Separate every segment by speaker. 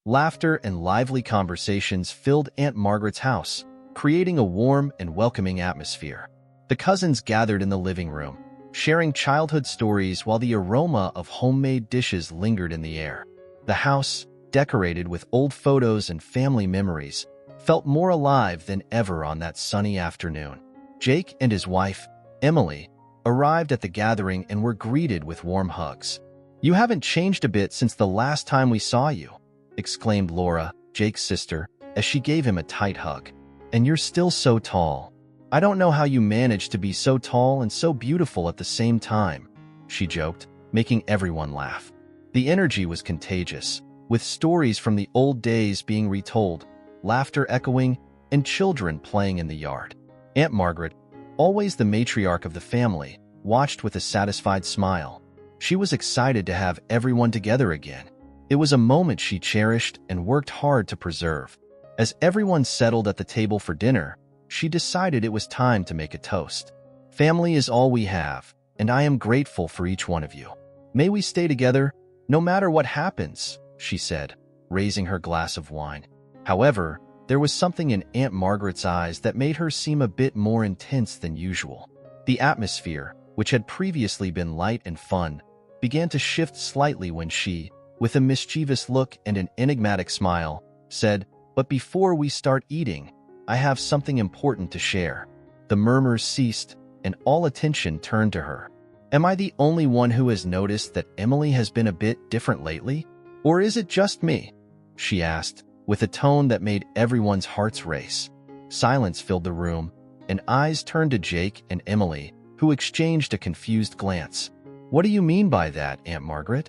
Speaker 1: Laughter and lively conversations filled Aunt Margaret's house, creating a warm and welcoming atmosphere. The cousins gathered in the living room, sharing childhood stories while the aroma of homemade dishes lingered in the air. The house, decorated with old photos and family memories, felt more alive than ever on that sunny afternoon. Jake and his wife, Emily, arrived at the gathering and were greeted with warm hugs. "You haven't changed a bit since the last time we saw you," exclaimed Laura, Jake's sister, as she gave him a tight hug. "And you're still so tall. I don't know how you managed to be so tall and so beautiful at the same time," she joked, making everyone laugh. The energy was contagious, with stories from the old days being retold, laughter echoing, and children playing in the yard. Aunt Margaret, always the matriarch of the family, watched with a satisfied smile. She was excited to have everyone together again. It was a moment she cherished and worked hard to preserve. As everyone settled at the table for dinner, she decided it was time to make a toast. "Family is all we have, and I am grateful for each one of you. May we stay together, no matter what happens," she said, raising her glass of wine. However, there was something in Aunt Margaret's eyes that made her seem a bit more intense than usual. The atmosphere, which had previously been light and fun, began to shift slightly when she, with a mischievous look and an enigmatic smile, said, "But before we start eating, I have something important to share." The murmurs ceased, and all attention turned to her. "Am I the only one who has noticed that Emily has been a bit different lately? Or is it just me?" she asked, with a tone that made everyone's hearts race. Silence filled the room, and eyes turned to Jake and Emily, who exchanged a confused glance. "What do you mean by that, Aunt Margaret?"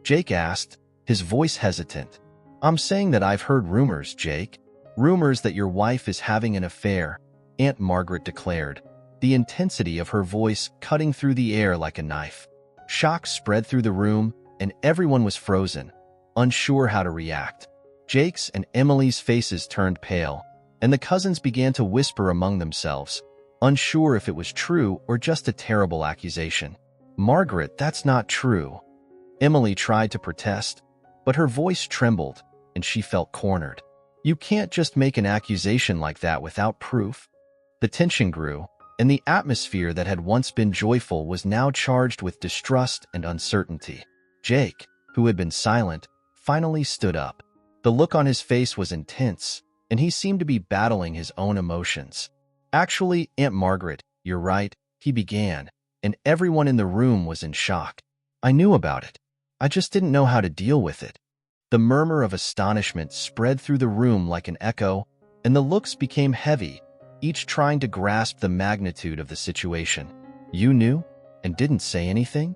Speaker 1: Jake asked, his voice hesitant. "I'm saying that I've heard rumors, Jake. Rumors that your wife is having an affair," Aunt Margaret declared, the intensity of her voice cutting through the air like a knife. Shock spread through the room, and everyone was frozen, unsure how to react. Jake's and Emily's faces turned pale, and the cousins began to whisper among themselves, unsure if it was true or just a terrible accusation. "Margaret, that's not true." Emily tried to protest, but her voice trembled, and she felt cornered. "You can't just make an accusation like that without proof." The tension grew, and the atmosphere that had once been joyful was now charged with distrust and uncertainty. Jake, who had been silent, finally stood up. The look on his face was intense, and he seemed to be battling his own emotions. "Actually, Aunt Margaret, you're right," he began, and everyone in the room was in shock. "I knew about it. I just didn't know how to deal with it." The murmur of astonishment spread through the room like an echo, and the looks became heavy, each trying to grasp the magnitude of the situation. "You knew, and didn't say anything?"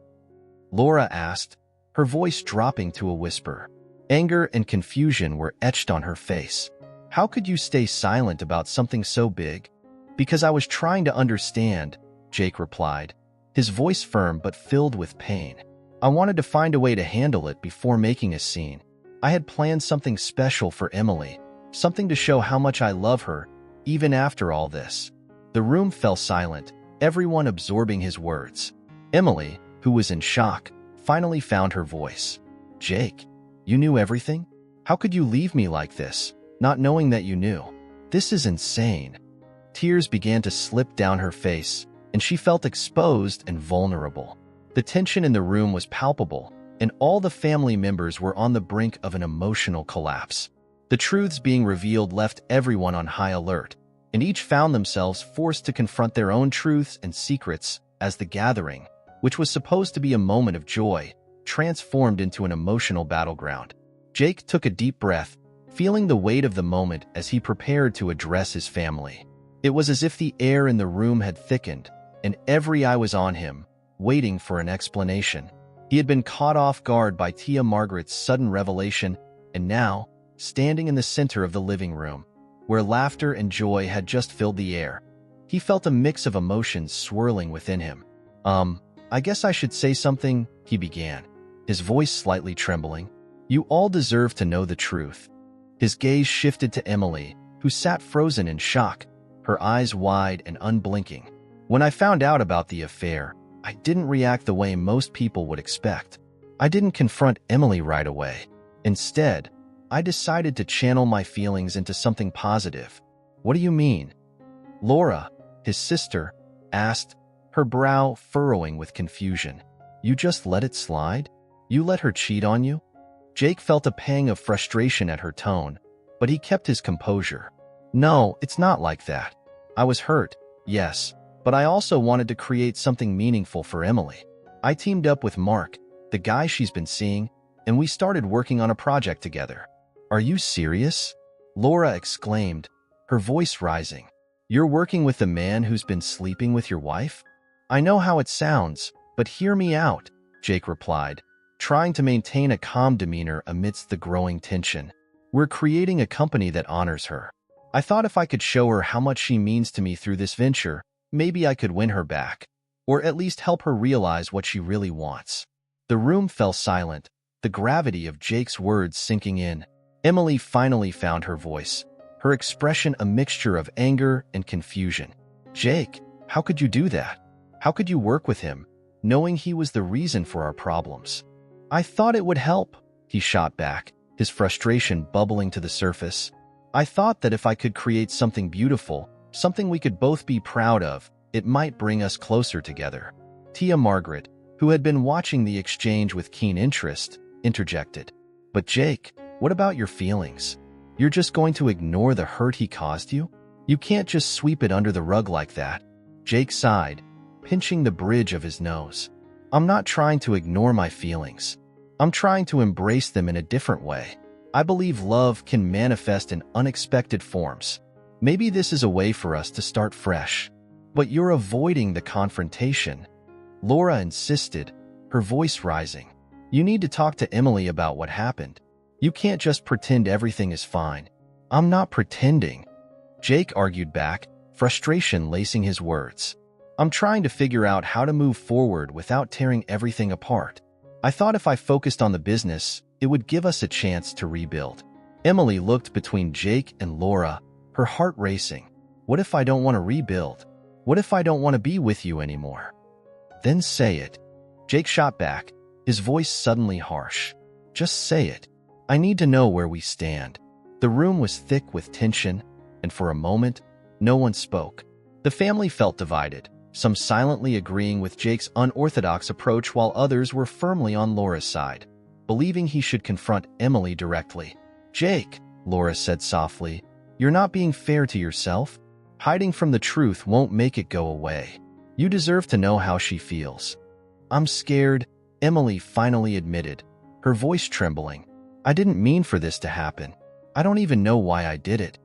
Speaker 1: Laura asked, her voice dropping to a whisper. Anger and confusion were etched on her face. "How could you stay silent about something so big?" "Because I was trying to understand," Jake replied, his voice firm but filled with pain. "I wanted to find a way to handle it before making a scene. I had planned something special for Emily, something to show how much I love her, even after all this." The room fell silent, everyone absorbing his words. Emily, who was in shock, finally found her voice. "Jake, you knew everything? How could you leave me like this, not knowing that you knew? This is insane." Tears began to slip down her face, and she felt exposed and vulnerable. The tension in the room was palpable, and all the family members were on the brink of an emotional collapse. The truths being revealed left everyone on high alert, and each found themselves forced to confront their own truths and secrets as the gathering, which was supposed to be a moment of joy, transformed into an emotional battleground. Jake took a deep breath, feeling the weight of the moment as he prepared to address his family. It was as if the air in the room had thickened, and every eye was on him, waiting for an explanation. He had been caught off guard by Tia Margaret's sudden revelation, and now, standing in the center of the living room, where laughter and joy had just filled the air, he felt a mix of emotions swirling within him. I guess I should say something," he began, his voice slightly trembling. "You all deserve to know the truth." His gaze shifted to Emily, who sat frozen in shock, her eyes wide and unblinking. "When I found out about the affair, I didn't react the way most people would expect. I didn't confront Emily right away. Instead, I decided to channel my feelings into something positive. What do you mean? Laura, his sister, asked, her brow furrowing with confusion. You just let it slide? You let her cheat on you? Jake felt a pang of frustration at her tone, but he kept his composure. No, it's not like that. I was hurt, yes, but I also wanted to create something meaningful for Emily. I teamed up with Mark, the guy she's been seeing, and we started working on a project together. Are you serious? Laura exclaimed, her voice rising. You're working with the man who's been sleeping with your wife? I know how it sounds, but hear me out, Jake replied, trying to maintain a calm demeanor amidst the growing tension. We're creating a company that honors her. I thought if I could show her how much she means to me through this venture, maybe I could win her back, or at least help her realize what she really wants. The room fell silent, the gravity of Jake's words sinking in. Emily finally found her voice, her expression a mixture of anger and confusion. Jake, how could you do that? How could you work with him, knowing he was the reason for our problems? I thought it would help, he shot back, his frustration bubbling to the surface. I thought that if I could create something beautiful, something we could both be proud of, it might bring us closer together. Tia Margaret, who had been watching the exchange with keen interest, interjected. But Jake, what about your feelings? You're just going to ignore the hurt he caused you? You can't just sweep it under the rug like that. Jake sighed, pinching the bridge of his nose. I'm not trying to ignore my feelings. I'm trying to embrace them in a different way. I believe love can manifest in unexpected forms. Maybe this is a way for us to start fresh. But you're avoiding the confrontation. Laura insisted, her voice rising. You need to talk to Emily about what happened. You can't just pretend everything is fine. I'm not pretending. Jake argued back, frustration lacing his words. I'm trying to figure out how to move forward without tearing everything apart. I thought if I focused on the business, it would give us a chance to rebuild. Emily looked between Jake and Laura, her heart racing. What if I don't want to rebuild? What if I don't want to be with you anymore? Then say it. Jake shot back, his voice suddenly harsh. Just say it. I need to know where we stand. The room was thick with tension, and for a moment, no one spoke. The family felt divided, some silently agreeing with Jake's unorthodox approach while others were firmly on Laura's side, believing he should confront Emily directly. Jake, Laura said softly, you're not being fair to yourself. Hiding from the truth won't make it go away. You deserve to know how she feels. I'm scared, Emily finally admitted, her voice trembling. I didn't mean for this to happen. I don't even know why I did it.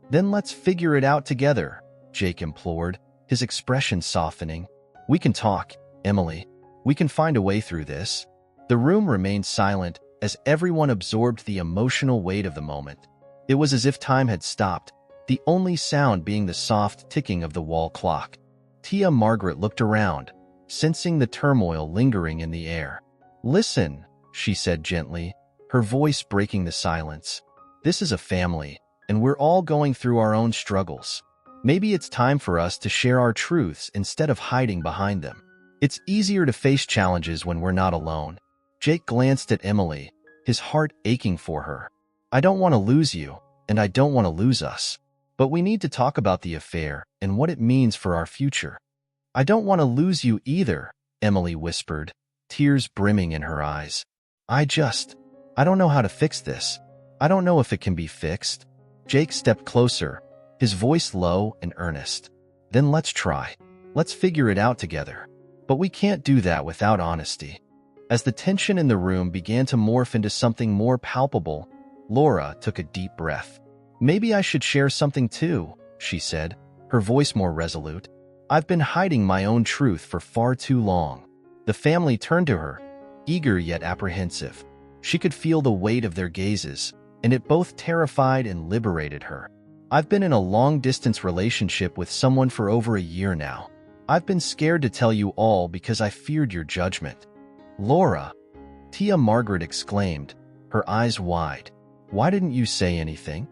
Speaker 1: Then let's figure it out together, Jake implored, his expression softening. We can talk, Emily. We can find a way through this. The room remained silent as everyone absorbed the emotional weight of the moment. It was as if time had stopped, the only sound being the soft ticking of the wall clock. Tia Margaret looked around, sensing the turmoil lingering in the air. Listen, she said gently, her voice breaking the silence. This is a family, and we're all going through our own struggles. Maybe it's time for us to share our truths instead of hiding behind them. It's easier to face challenges when we're not alone. Jake glanced at Emily, his heart aching for her. I don't want to lose you, and I don't want to lose us. But we need to talk about the affair and what it means for our future. I don't want to lose you either, Emily whispered, tears brimming in her eyes. I don't know how to fix this. I don't know if it can be fixed. Jake stepped closer, his voice low and earnest. Then let's try. Let's figure it out together. But we can't do that without honesty. As the tension in the room began to morph into something more palpable, Laura took a deep breath. Maybe I should share something too, she said, her voice more resolute. I've been hiding my own truth for far too long. The family turned to her, eager yet apprehensive. She could feel the weight of their gazes, and it both terrified and liberated her. I've been in a long-distance relationship with someone for over a year now. I've been scared to tell you all because I feared your judgment. Laura, Tia Margaret exclaimed, her eyes wide. Why didn't you say anything?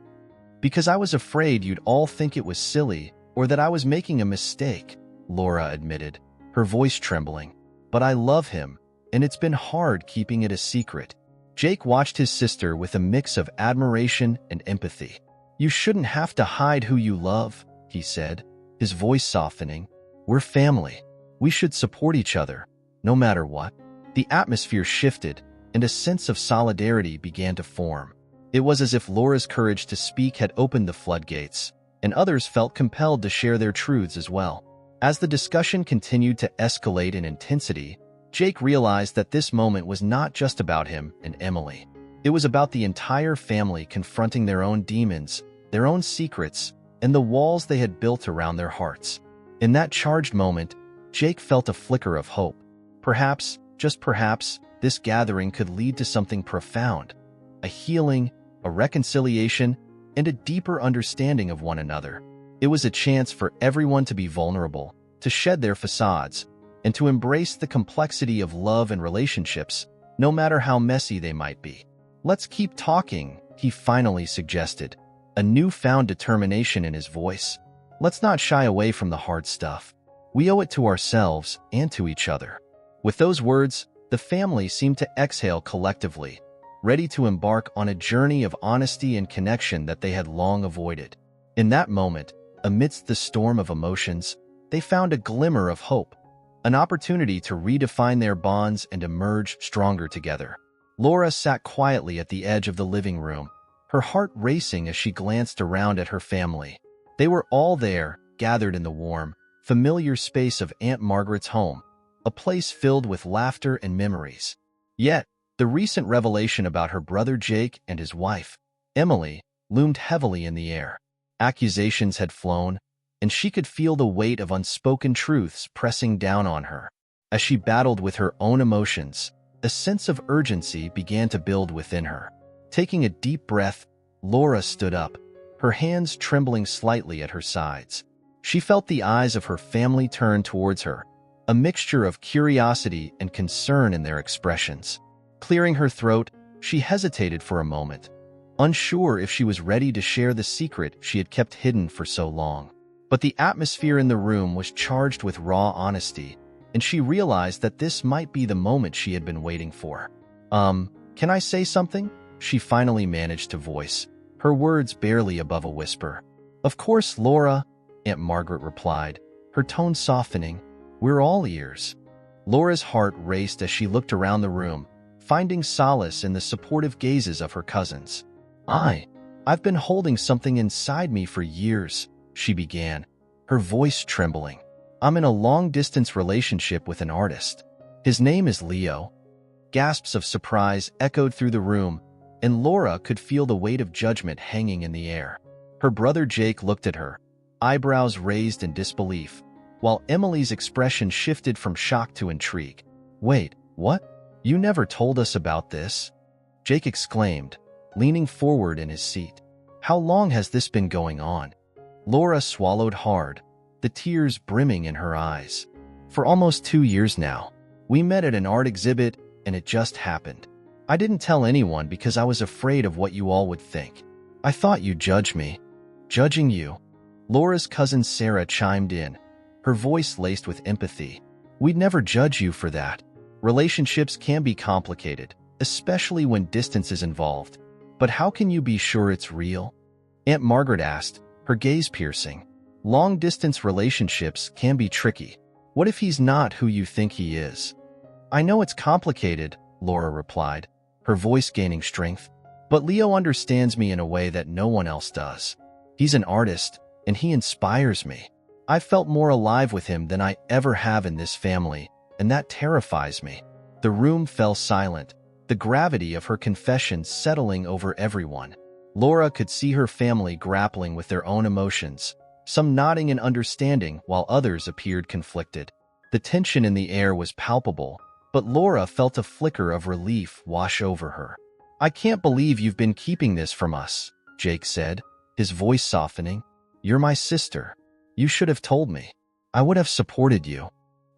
Speaker 1: Because I was afraid you'd all think it was silly or that I was making a mistake, Laura admitted, her voice trembling. But I love him, and it's been hard keeping it a secret. Jake watched his sister with a mix of admiration and empathy. "You shouldn't have to hide who you love," he said, his voice softening. "We're family. We should support each other, no matter what." The atmosphere shifted, and a sense of solidarity began to form. It was as if Laura's courage to speak had opened the floodgates, and others felt compelled to share their truths as well. As the discussion continued to escalate in intensity, Jake realized that this moment was not just about him and Emily. It was about the entire family confronting their own demons, their own secrets, and the walls they had built around their hearts. In that charged moment, Jake felt a flicker of hope. Perhaps, just perhaps, this gathering could lead to something profound, a healing, a reconciliation, and a deeper understanding of one another. It was a chance for everyone to be vulnerable, to shed their facades, and to embrace the complexity of love and relationships, no matter how messy they might be. "Let's keep talking," he finally suggested, a newfound determination in his voice. "Let's not shy away from the hard stuff. We owe it to ourselves and to each other." With those words, the family seemed to exhale collectively, ready to embark on a journey of honesty and connection that they had long avoided. In that moment, amidst the storm of emotions, they found a glimmer of hope, an opportunity to redefine their bonds and emerge stronger together. Laura sat quietly at the edge of the living room, her heart racing as she glanced around at her family. They were all there, gathered in the warm, familiar space of Aunt Margaret's home, a place filled with laughter and memories. Yet, the recent revelation about her brother Jake and his wife, Emily, loomed heavily in the air. Accusations had flown, and she could feel the weight of unspoken truths pressing down on her. As she battled with her own emotions, a sense of urgency began to build within her. Taking a deep breath, Laura stood up, her hands trembling slightly at her sides. She felt the eyes of her family turn towards her, a mixture of curiosity and concern in their expressions. Clearing her throat, she hesitated for a moment, unsure if she was ready to share the secret she had kept hidden for so long. But the atmosphere in the room was charged with raw honesty, and she realized that this might be the moment she had been waiting for. Can I say something?" she finally managed to voice, her words barely above a whisper. "Of course, Laura," Aunt Margaret replied, her tone softening. "We're all ears." Laura's heart raced as she looked around the room, finding solace in the supportive gazes of her cousins. I've been holding something inside me for years," she began, her voice trembling. "I'm in a long-distance relationship with an artist. His name is Leo." Gasps of surprise echoed through the room, and Laura could feel the weight of judgment hanging in the air. Her brother Jake looked at her, eyebrows raised in disbelief, while Emily's expression shifted from shock to intrigue. "Wait, what? You never told us about this?" Jake exclaimed, leaning forward in his seat. "How long has this been going on?" Laura swallowed hard, the tears brimming in her eyes. "For almost 2 years now. We met at an art exhibit, and it just happened. I didn't tell anyone because I was afraid of what you all would think. I thought you'd judge me." "Judging you?" Laura's cousin Sarah chimed in, her voice laced with empathy. "We'd never judge you for that. Relationships can be complicated, especially when distance is involved. But how can you be sure it's real?" Aunt Margaret asked, her gaze piercing. "Long-distance relationships can be tricky. What if he's not who you think he is?" "I know it's complicated," Laura replied, her voice gaining strength. "But Leo understands me in a way that no one else does. He's an artist, and he inspires me. I've felt more alive with him than I ever have in this family, and that terrifies me." The room fell silent, the gravity of her confession settling over everyone. Laura could see her family grappling with their own emotions, some nodding in understanding while others appeared conflicted. The tension in the air was palpable, but Laura felt a flicker of relief wash over her. "I can't believe you've been keeping this from us," Jake said, his voice softening. "You're my sister. You should have told me. I would have supported you."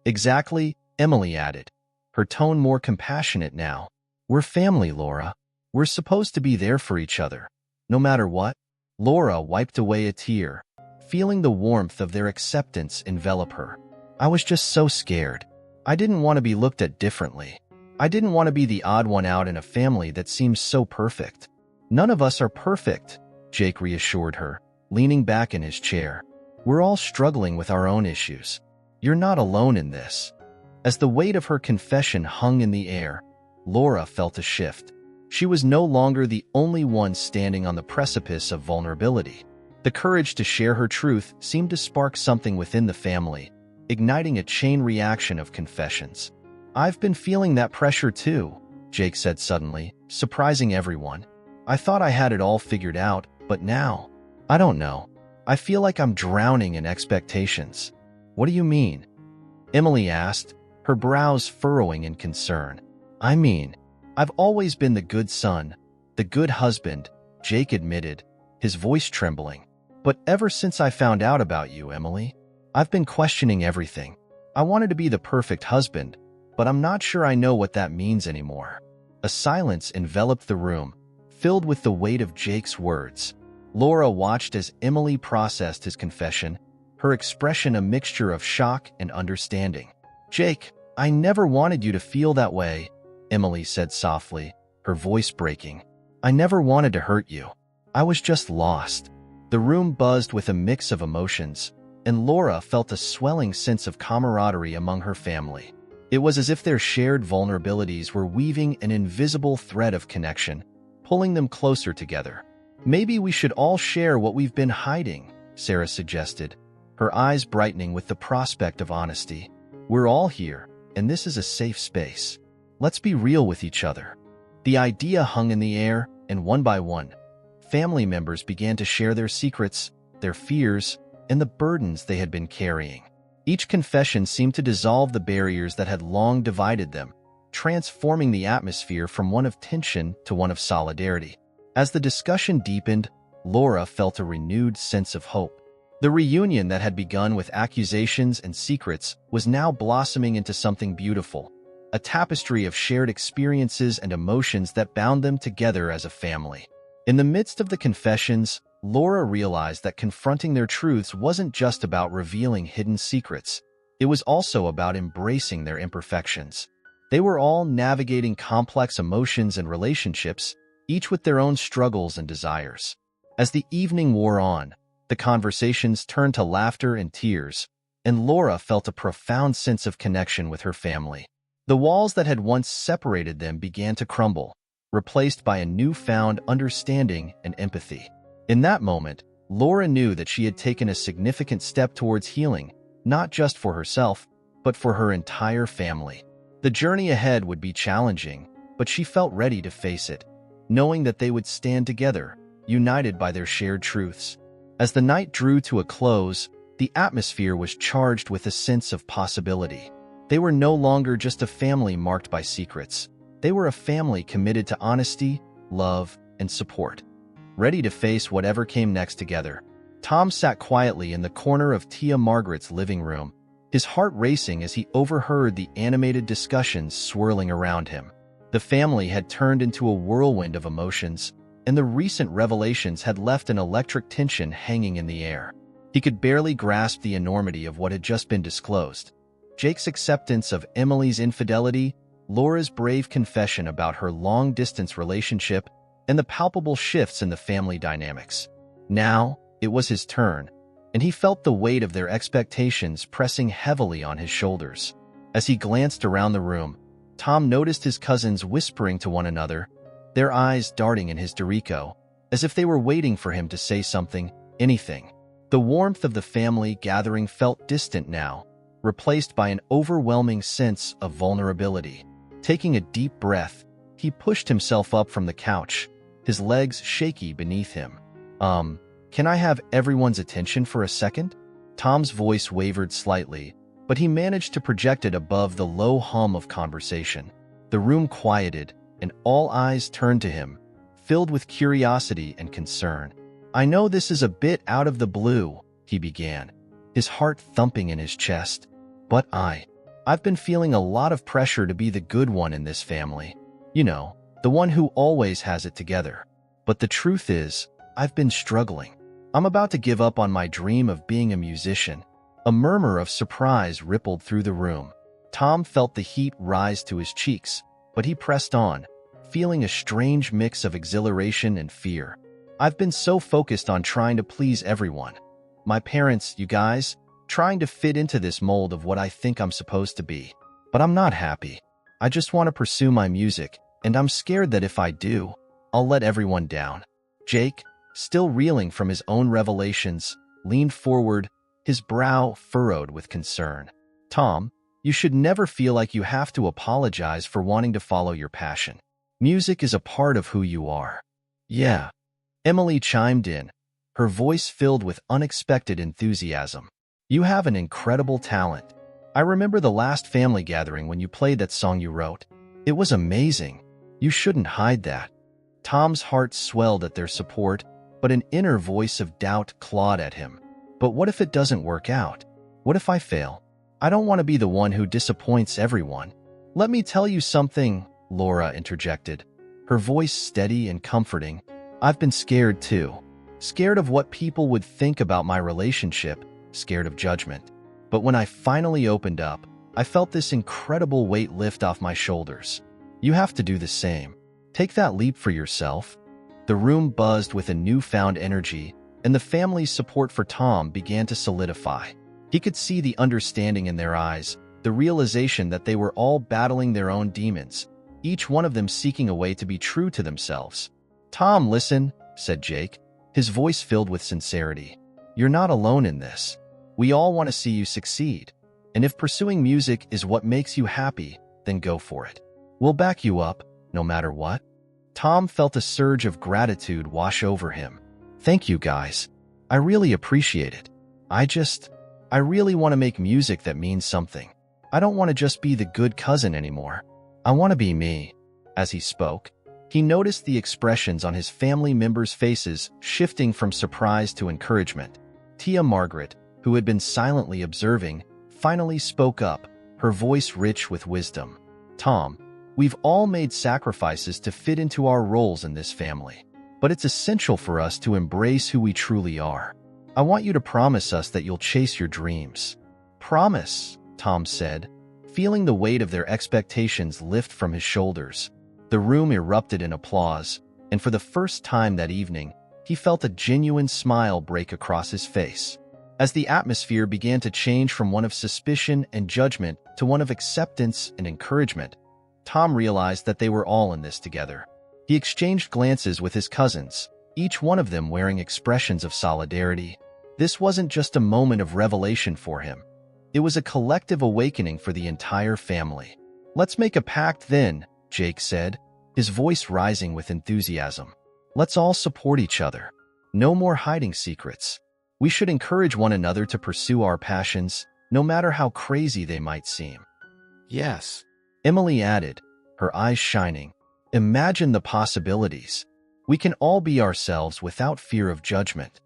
Speaker 1: "Exactly," Emily added, her tone more compassionate now. "We're family, Laura. We're supposed to be there for each other, no matter what." Laura wiped away a tear, feeling the warmth of their acceptance envelop her. "I was just so scared. I didn't want to be looked at differently." I didn't want to be the odd one out in a family that seems so perfect. None of us are perfect, Jake reassured her, leaning back in his chair. We're all struggling with our own issues. You're not alone in this. As the weight of her confession hung in the air, Laura felt a shift. She was no longer the only one standing on the precipice of vulnerability. The courage to share her truth seemed to spark something within the family, igniting a chain reaction of confessions. I've been feeling that pressure too, Jake said suddenly, surprising everyone. I thought I had it all figured out, but now, I don't know. I feel like I'm drowning in expectations. What do you mean? Emily asked, her brows furrowing in concern. I mean, I've always been the good son, the good husband, Jake admitted, his voice trembling. But ever since I found out about you, Emily, I've been questioning everything. I wanted to be the perfect husband, but I'm not sure I know what that means anymore. A silence enveloped the room, filled with the weight of Jake's words. Laura watched as Emily processed his confession, her expression a mixture of shock and understanding. Jake, I never wanted you to feel that way, Emily said softly, her voice breaking. I never wanted to hurt you. I was just lost. The room buzzed with a mix of emotions, and Laura felt a swelling sense of camaraderie among her family. It was as if their shared vulnerabilities were weaving an invisible thread of connection, pulling them closer together. Maybe we should all share what we've been hiding, Sarah suggested, her eyes brightening with the prospect of honesty. We're all here, and this is a safe space. Let's be real with each other. The idea hung in the air, and one by one, family members began to share their secrets, their fears, and the burdens they had been carrying. Each confession seemed to dissolve the barriers that had long divided them, transforming the atmosphere from one of tension to one of solidarity. As the discussion deepened, Laura felt a renewed sense of hope. The reunion that had begun with accusations and secrets was now blossoming into something beautiful, a tapestry of shared experiences and emotions that bound them together as a family. In the midst of the confessions, Laura realized that confronting their truths wasn't just about revealing hidden secrets. It was also about embracing their imperfections. They were all navigating complex emotions and relationships, each with their own struggles and desires. As the evening wore on, the conversations turned to laughter and tears, and Laura felt a profound sense of connection with her family. The walls that had once separated them began to crumble, replaced by a newfound understanding and empathy. In that moment, Laura knew that she had taken a significant step towards healing, not just for herself, but for her entire family. The journey ahead would be challenging, but she felt ready to face it, knowing that they would stand together, united by their shared truths. As the night drew to a close, the atmosphere was charged with a sense of possibility. They were no longer just a family marked by secrets. They were a family committed to honesty, love, and support. Ready to face whatever came next together, Tom sat quietly in the corner of Tia Margaret's living room, his heart racing as he overheard the animated discussions swirling around him. The family had turned into a whirlwind of emotions, and the recent revelations had left an electric tension hanging in the air. He could barely grasp the enormity of what had just been disclosed. Jake's acceptance of Emily's infidelity, Laura's brave confession about her long-distance relationship, and the palpable shifts in the family dynamics. Now, it was his turn, and he felt the weight of their expectations pressing heavily on his shoulders. As he glanced around the room, Tom noticed his cousins whispering to one another, their eyes darting in his direction, as if they were waiting for him to say something, anything. The warmth of the family gathering felt distant now, replaced by an overwhelming sense of vulnerability. Taking a deep breath, he pushed himself up from the couch, his legs shaky beneath him. Can I have everyone's attention for a second? Tom's voice wavered slightly, but he managed to project it above the low hum of conversation. The room quieted, and all eyes turned to him, filled with curiosity and concern. I know this is a bit out of the blue, he began, his heart thumping in his chest, but I've been feeling a lot of pressure to be the good one in this family. You know, the one who always has it together. But the truth is, I've been struggling. I'm about to give up on my dream of being a musician. A murmur of surprise rippled through the room. Tom felt the heat rise to his cheeks, but he pressed on, feeling a strange mix of exhilaration and fear. I've been so focused on trying to please everyone. My parents, you guys, trying to fit into this mold of what I think I'm supposed to be. But I'm not happy. I just want to pursue my music, and I'm scared that if I do, I'll let everyone down. Jake, still reeling from his own revelations, leaned forward, his brow furrowed with concern. Tom, you should never feel like you have to apologize for wanting to follow your passion. Music is a part of who you are. Yeah, Emily chimed in, her voice filled with unexpected enthusiasm. You have an incredible talent. I remember the last family gathering when you played that song you wrote. It was amazing. You shouldn't hide that. Tom's heart swelled at their support, but an inner voice of doubt clawed at him. But what if it doesn't work out? What if I fail? I don't want to be the one who disappoints everyone. Let me tell you something, Laura interjected, her voice steady and comforting. I've been scared too. Scared of what people would think about my relationship, scared of judgment. But when I finally opened up, I felt this incredible weight lift off my shoulders. You have to do the same. Take that leap for yourself. The room buzzed with a newfound energy, and the family's support for Tom began to solidify. He could see the understanding in their eyes, the realization that they were all battling their own demons, each one of them seeking a way to be true to themselves. Tom, listen, said Jake, his voice filled with sincerity. You're not alone in this. We all want to see you succeed. And if pursuing music is what makes you happy, then go for it. We'll back you up, no matter what. Tom felt a surge of gratitude wash over him. Thank you, guys. I really appreciate it. I really want to make music that means something. I don't want to just be the good cousin anymore. I want to be me. As he spoke, he noticed the expressions on his family members' faces shifting from surprise to encouragement. Tia Margaret, who had been silently observing, finally spoke up, her voice rich with wisdom. Tom, we've all made sacrifices to fit into our roles in this family, but it's essential for us to embrace who we truly are. I want you to promise us that you'll chase your dreams. Promise, Tom said, feeling the weight of their expectations lift from his shoulders. The room erupted in applause, and for the first time that evening, he felt a genuine smile break across his face. As the atmosphere began to change from one of suspicion and judgment to one of acceptance and encouragement, Tom realized that they were all in this together. He exchanged glances with his cousins, each one of them wearing expressions of solidarity. This wasn't just a moment of revelation for him. It was a collective awakening for the entire family. Let's make a pact then, Jake said, his voice rising with enthusiasm. Let's all support each other. No more hiding secrets. We should encourage one another to pursue our passions, no matter how crazy they might seem. Yes, Emily added, her eyes shining. Imagine the possibilities. We can all be ourselves without fear of judgment.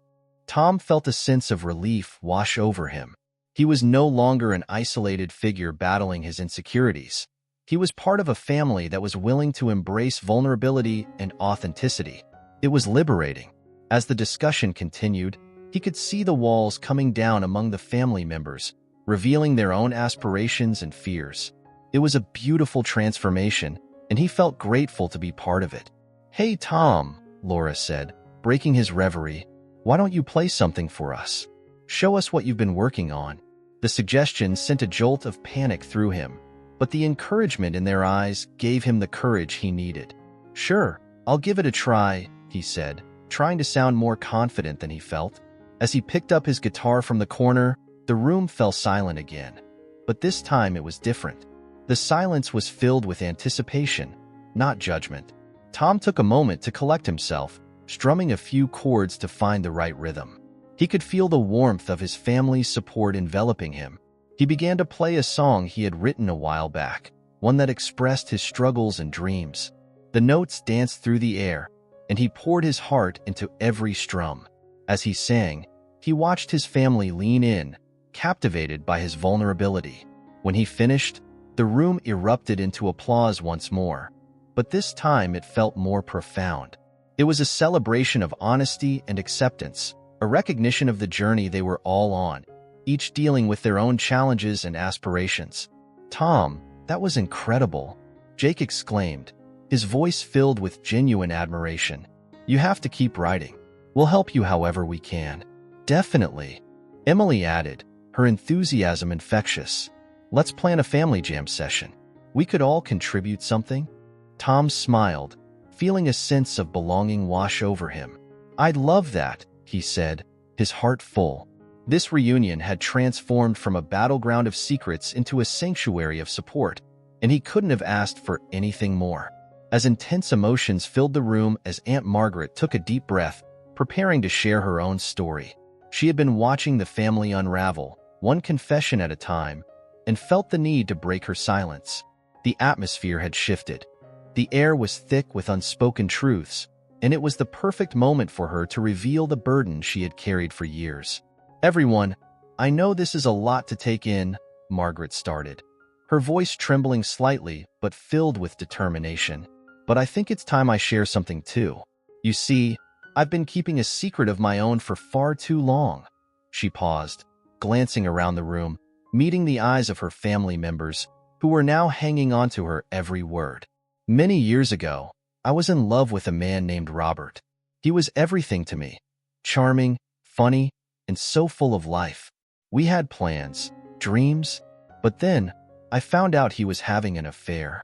Speaker 1: Tom felt a sense of relief wash over him. He was no longer an isolated figure battling his insecurities. He was part of a family that was willing to embrace vulnerability and authenticity. It was liberating. As the discussion continued, he could see the walls coming down among the family members, revealing their own aspirations and fears. It was a beautiful transformation, and he felt grateful to be part of it. Hey, Tom, Laura said, breaking his reverie, why don't you play something for us? Show us what you've been working on. The suggestion sent a jolt of panic through him, but the encouragement in their eyes gave him the courage he needed. Sure, I'll give it a try, he said, trying to sound more confident than he felt. As he picked up his guitar from the corner, the room fell silent again. But this time it was different. The silence was filled with anticipation, not judgment. Tom took a moment to collect himself, strumming a few chords to find the right rhythm. He could feel the warmth of his family's support enveloping him. He began to play a song he had written a while back, one that expressed his struggles and dreams. The notes danced through the air, and he poured his heart into every strum. As he sang, he watched his family lean in, captivated by his vulnerability. When he finished, the room erupted into applause once more, but this time it felt more profound. It was a celebration of honesty and acceptance, a recognition of the journey they were all on, each dealing with their own challenges and aspirations. Tom, that was incredible. Jake exclaimed, his voice filled with genuine admiration. "You have to keep writing. We'll help you however we can." "Definitely," Emily added, her enthusiasm infectious. "Let's plan a family jam session. We could all contribute something." Tom smiled, feeling a sense of belonging wash over him. "I'd love that," he said, his heart full. This reunion had transformed from a battleground of secrets into a sanctuary of support, and he couldn't have asked for anything more. As intense emotions filled the room as Aunt Margaret took a deep breath, preparing to share her own story. She had been watching the family unravel, one confession at a time, and felt the need to break her silence. The atmosphere had shifted. The air was thick with unspoken truths, and it was the perfect moment for her to reveal the burden she had carried for years. "Everyone, I know this is a lot to take in," Margaret started, her voice trembling slightly but filled with determination. "But I think it's time I share something too. You see, I've been keeping a secret of my own for far too long." She paused, glancing around the room, meeting the eyes of her family members, who were now hanging on to her every word. "Many years ago, I was in love with a man named Robert. He was everything to me. Charming, funny, and so full of life. We had plans, dreams, but then I found out he was having an affair."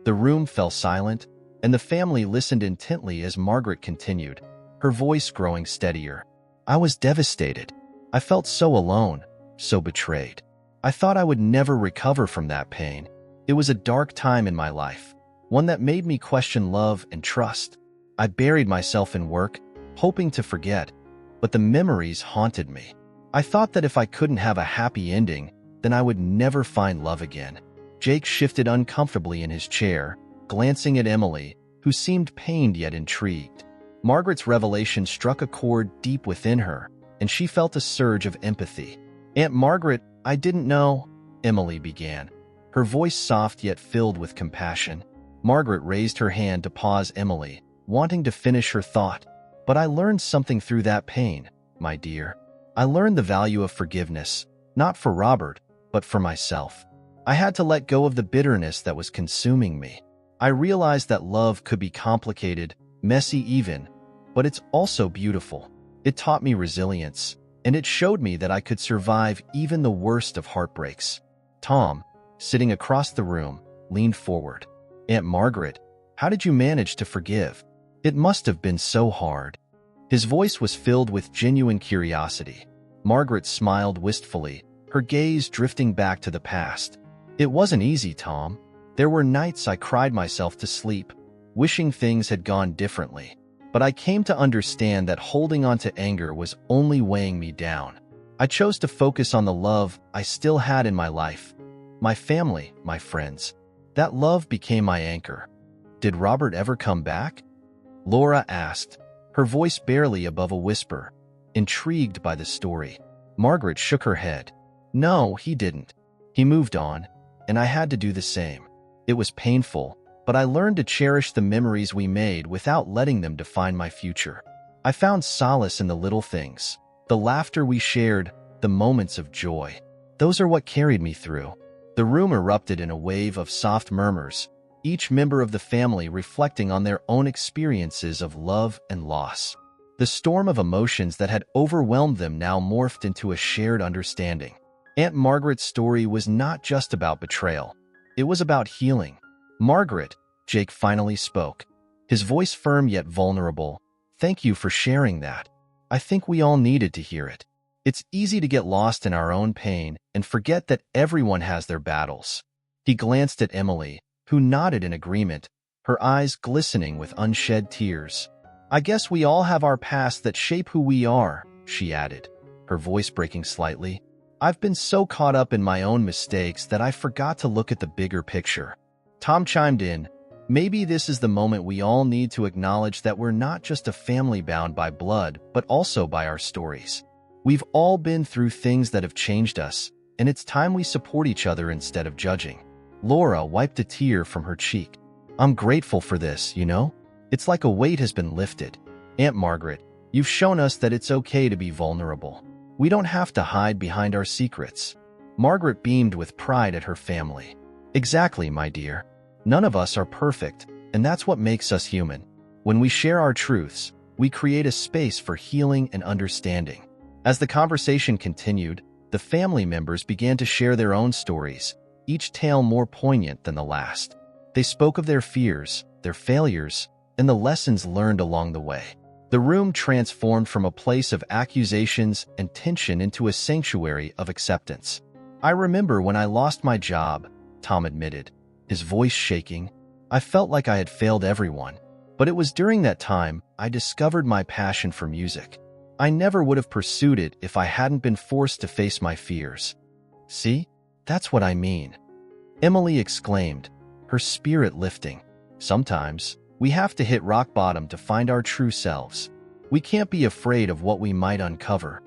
Speaker 1: The room fell silent, and the family listened intently as Margaret continued, her voice growing steadier. "I was devastated. I felt so alone, so betrayed. I thought I would never recover from that pain. It was a dark time in my life, one that made me question love and trust. I buried myself in work, hoping to forget, but the memories haunted me. I thought that if I couldn't have a happy ending, then I would never find love again." Jake shifted uncomfortably in his chair, glancing at Emily, who seemed pained yet intrigued. Margaret's revelation struck a chord deep within her, and she felt a surge of empathy. "Aunt Margaret, I didn't know," Emily began, her voice soft yet filled with compassion. Margaret raised her hand to pause Emily, wanting to finish her thought. "But I learned something through that pain, my dear. I learned the value of forgiveness, not for Robert, but for myself. I had to let go of the bitterness that was consuming me. I realized that love could be complicated, messy even, but it's also beautiful. It taught me resilience, and it showed me that I could survive even the worst of heartbreaks." Tom, sitting across the room, leaned forward. "Aunt Margaret, how did you manage to forgive? It must have been so hard." His voice was filled with genuine curiosity. Margaret smiled wistfully, her gaze drifting back to the past. "It wasn't easy, Tom. There were nights I cried myself to sleep, wishing things had gone differently. But I came to understand that holding on to anger was only weighing me down. I chose to focus on the love I still had in my life. My family, my friends. That love became my anchor." "Did Robert ever come back?" Laura asked, her voice barely above a whisper, intrigued by the story. Margaret shook her head. "No, he didn't. He moved on, and I had to do the same. It was painful, but I learned to cherish the memories we made without letting them define my future. I found solace in the little things, the laughter we shared, the moments of joy. Those are what carried me through." The room erupted in a wave of soft murmurs, each member of the family reflecting on their own experiences of love and loss. The storm of emotions that had overwhelmed them now morphed into a shared understanding. Aunt Margaret's story was not just about betrayal. It was about healing. "Margaret," Jake finally spoke, his voice firm yet vulnerable, "thank you for sharing that. I think we all needed to hear it. It's easy to get lost in our own pain and forget that everyone has their battles." He glanced at Emily, who nodded in agreement, her eyes glistening with unshed tears. "I guess we all have our past that shape who we are," she added, her voice breaking slightly. "I've been so caught up in my own mistakes that I forgot to look at the bigger picture." Tom chimed in, "Maybe this is the moment we all need to acknowledge that we're not just a family bound by blood, but also by our stories. We've all been through things that have changed us, and it's time we support each other instead of judging." Laura wiped a tear from her cheek. "I'm grateful for this, you know? It's like a weight has been lifted. Aunt Margaret, you've shown us that it's okay to be vulnerable. We don't have to hide behind our secrets." Margaret beamed with pride at her family. "Exactly, my dear. None of us are perfect, and that's what makes us human. When we share our truths, we create a space for healing and understanding. As the conversation continued, the family members began to share their own stories, each tale more poignant than the last. They spoke of their fears, their failures, and the lessons learned along the way. The room transformed from a place of accusations and tension into a sanctuary of acceptance. "I remember when I lost my job," Tom admitted, his voice shaking. "I felt like I had failed everyone. But it was during that time I discovered my passion for music. I never would have pursued it if I hadn't been forced to face my fears." "See? That's what I mean," Emily exclaimed, her spirit lifting. "Sometimes, we have to hit rock bottom to find our true selves. We can't be afraid of what we might uncover."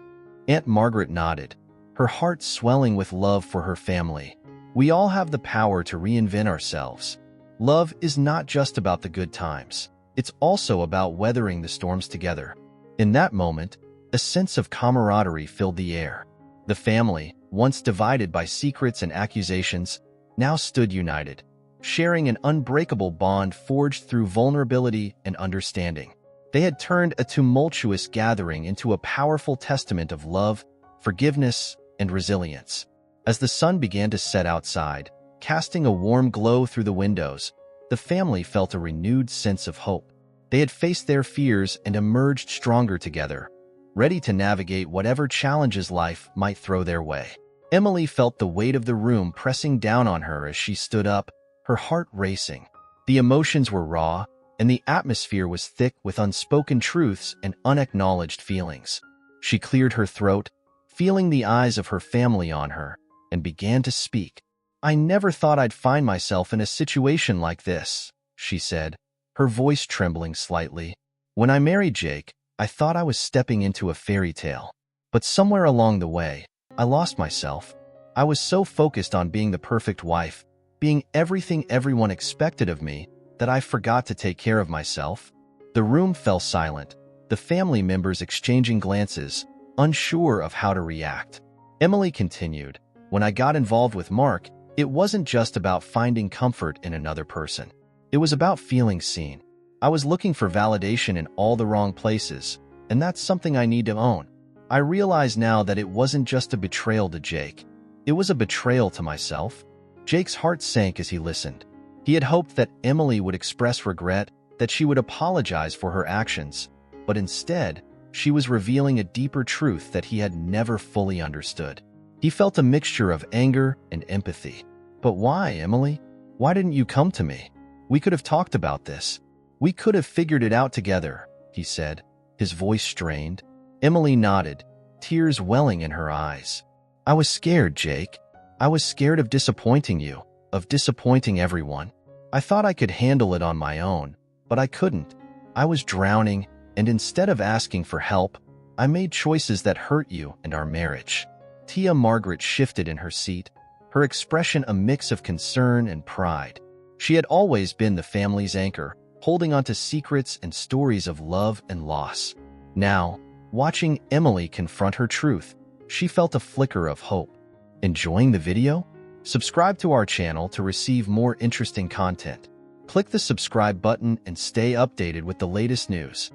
Speaker 1: Aunt Margaret nodded, her heart swelling with love for her family. "We all have the power to reinvent ourselves. Love is not just about the good times. It's also about weathering the storms together." In that moment, a sense of camaraderie filled the air. The family, once divided by secrets and accusations, now stood united, sharing an unbreakable bond forged through vulnerability and understanding. They had turned a tumultuous gathering into a powerful testament of love, forgiveness, and resilience. As the sun began to set outside, casting a warm glow through the windows, the family felt a renewed sense of hope. They had faced their fears and emerged stronger together, ready to navigate whatever challenges life might throw their way. Emily felt the weight of the room pressing down on her as she stood up, her heart racing. The emotions were raw, and the atmosphere was thick with unspoken truths and unacknowledged feelings. She cleared her throat, feeling the eyes of her family on her, and began to speak. "I never thought I'd find myself in a situation like this," she said, her voice trembling slightly. "When I married Jake, I thought I was stepping into a fairy tale. But somewhere along the way, I lost myself. I was so focused on being the perfect wife, being everything everyone expected of me, that I forgot to take care of myself." The room fell silent, the family members exchanging glances, unsure of how to react. Emily continued, "When I got involved with Mark, it wasn't just about finding comfort in another person. It was about feeling seen. I was looking for validation in all the wrong places, and that's something I need to own. I realize now that it wasn't just a betrayal to Jake. It was a betrayal to myself." Jake's heart sank as he listened. He had hoped that Emily would express regret, that she would apologize for her actions, but instead, she was revealing a deeper truth that he had never fully understood. He felt a mixture of anger and empathy. "But why, Emily? Why didn't you come to me? We could have talked about this. We could have figured it out together," he said, his voice strained. Emily nodded, tears welling in her eyes. "I was scared, Jake. I was scared of disappointing you, of disappointing everyone. I thought I could handle it on my own, but I couldn't. I was drowning, and instead of asking for help, I made choices that hurt you and our marriage." Tia Margaret shifted in her seat, her expression a mix of concern and pride. She had always been the family's anchor, holding onto secrets and stories of love and loss. Now, watching Emily confront her truth, she felt a flicker of hope. Enjoying the video? Subscribe to our channel to receive more interesting content. Click the subscribe button and stay updated with the latest news.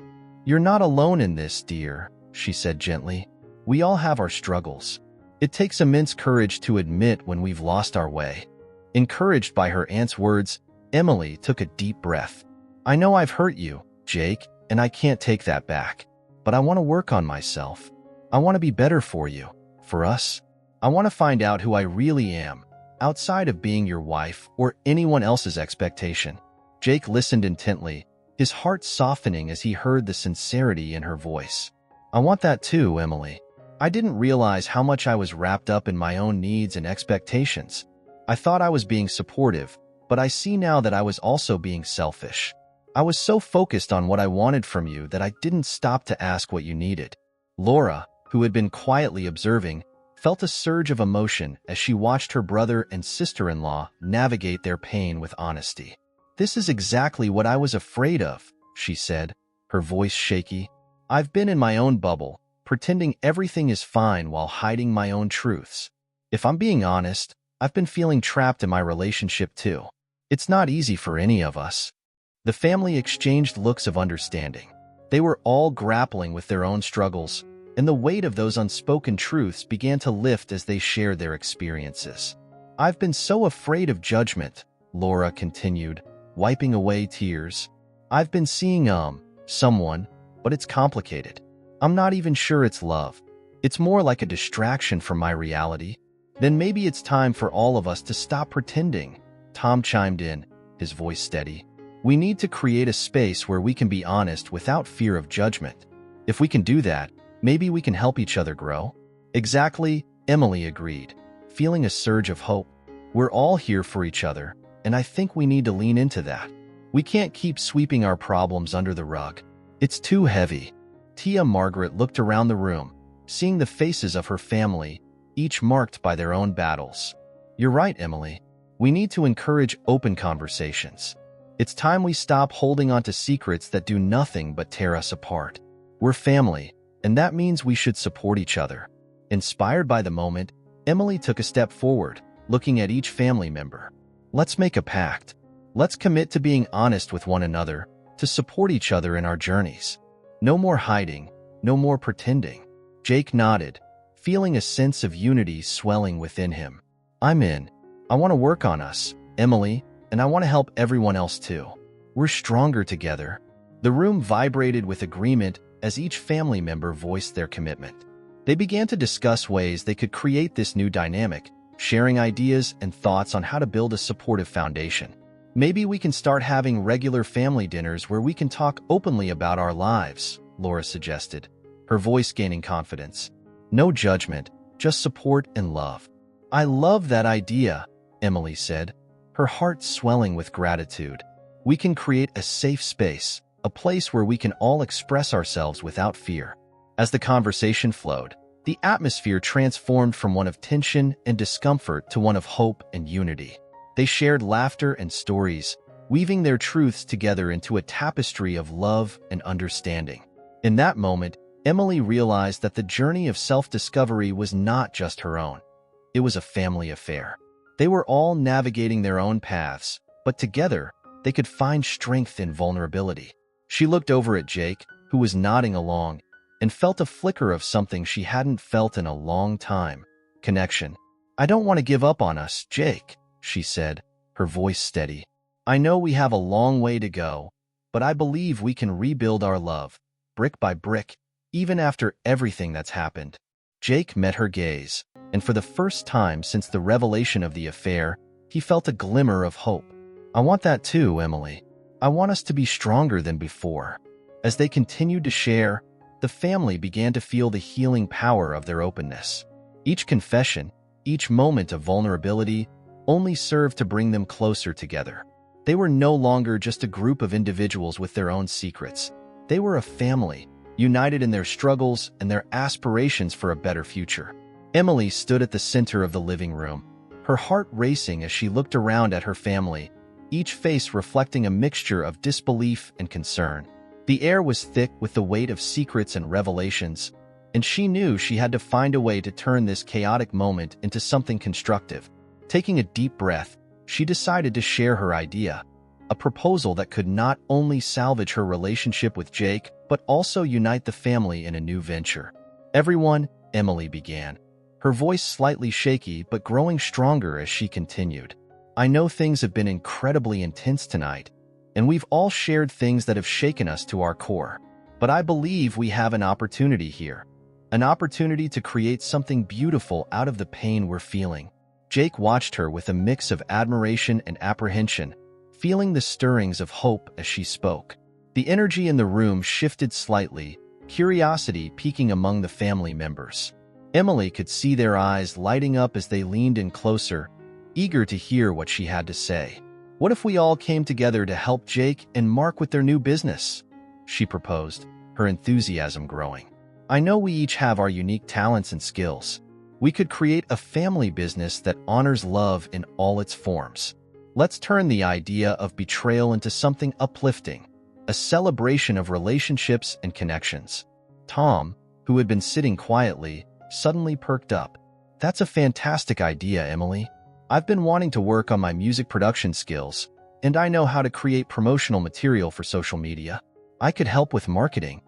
Speaker 1: "You're not alone in this, dear," she said gently. "We all have our struggles. It takes immense courage to admit when we've lost our way." Encouraged by her aunt's words, Emily took a deep breath. "I know I've hurt you, Jake, and I can't take that back. But I want to work on myself. I want to be better for you, for us. I want to find out who I really am, outside of being your wife or anyone else's expectation." Jake listened intently, his heart softening as he heard the sincerity in her voice. "I want that too, Emily. I didn't realize how much I was wrapped up in my own needs and expectations. I thought I was being supportive, but I see now that I was also being selfish. I was so focused on what I wanted from you that I didn't stop to ask what you needed." Laura, who had been quietly observing, felt a surge of emotion as she watched her brother and sister-in-law navigate their pain with honesty. "This is exactly what I was afraid of," she said, her voice shaky. "I've been in my own bubble, pretending everything is fine while hiding my own truths. If I'm being honest, I've been feeling trapped in my relationship too. It's not easy for any of us. The family exchanged looks of understanding. They were all grappling with their own struggles, and the weight of those unspoken truths began to lift as they shared their experiences. I've been so afraid of judgment, Laura continued, wiping away tears. I've been seeing, someone, but it's complicated. I'm not even sure it's love. It's more like a distraction from my reality. Then maybe it's time for all of us to stop pretending. Tom chimed in, his voice steady. We need to create a space where we can be honest without fear of judgment. If we can do that, maybe we can help each other grow. Exactly, Emily agreed, feeling a surge of hope. We're all here for each other, and I think we need to lean into that. We can't keep sweeping our problems under the rug. It's too heavy. Tia Margaret looked around the room, seeing the faces of her family, each marked by their own battles. You're right, Emily. We need to encourage open conversations. It's time we stop holding on to secrets that do nothing but tear us apart. We're family, and that means we should support each other. Inspired by the moment, Emily took a step forward, looking at each family member. Let's make a pact. Let's commit to being honest with one another, to support each other in our journeys. No more hiding, no more pretending. Jake nodded, feeling a sense of unity swelling within him. I'm in. I want to work on us, Emily, and I want to help everyone else too. We're stronger together. The room vibrated with agreement as each family member voiced their commitment. They began to discuss ways they could create this new dynamic, sharing ideas and thoughts on how to build a supportive foundation. Maybe we can start having regular family dinners where we can talk openly about our lives, Laura suggested, her voice gaining confidence. No judgment, just support and love. I love that idea, Emily said, her heart swelling with gratitude. We can create a safe space, a place where we can all express ourselves without fear. As the conversation flowed, the atmosphere transformed from one of tension and discomfort to one of hope and unity. They shared laughter and stories, weaving their truths together into a tapestry of love and understanding. In that moment, Emily realized that the journey of self-discovery was not just her own. It was a family affair. They were all navigating their own paths, but together, they could find strength in vulnerability. She looked over at Jake, who was nodding along, and felt a flicker of something she hadn't felt in a long time. Connection. I don't want to give up on us, Jake, she said, her voice steady. I know we have a long way to go, but I believe we can rebuild our love, brick by brick, even after everything that's happened. Jake met her gaze, and for the first time since the revelation of the affair, he felt a glimmer of hope. I want that too, Emily. I want us to be stronger than before. As they continued to share, the family began to feel the healing power of their openness. Each confession, each moment of vulnerability, only served to bring them closer together. They were no longer just a group of individuals with their own secrets. They were a family, united in their struggles and their aspirations for a better future. Emily stood at the center of the living room, her heart racing as she looked around at her family, each face reflecting a mixture of disbelief and concern. The air was thick with the weight of secrets and revelations, and she knew she had to find a way to turn this chaotic moment into something constructive. Taking a deep breath, she decided to share her idea, a proposal that could not only salvage her relationship with Jake, but also unite the family in a new venture. Everyone, Emily began, her voice slightly shaky but growing stronger as she continued. I know things have been incredibly intense tonight, and we've all shared things that have shaken us to our core. But I believe we have an opportunity here, an opportunity to create something beautiful out of the pain we're feeling. Jake watched her with a mix of admiration and apprehension, feeling the stirrings of hope as she spoke. The energy in the room shifted slightly, curiosity peeking among the family members. Emily could see their eyes lighting up as they leaned in closer, eager to hear what she had to say. What if we all came together to help Jake and Mark with their new business? She proposed, her enthusiasm growing. I know we each have our unique talents and skills. We could create a family business that honors love in all its forms. Let's turn the idea of betrayal into something uplifting, a celebration of relationships and connections. Tom, who had been sitting quietly, suddenly perked up. That's a fantastic idea, Emily. I've been wanting to work on my music production skills, and I know how to create promotional material for social media. I could help with marketing."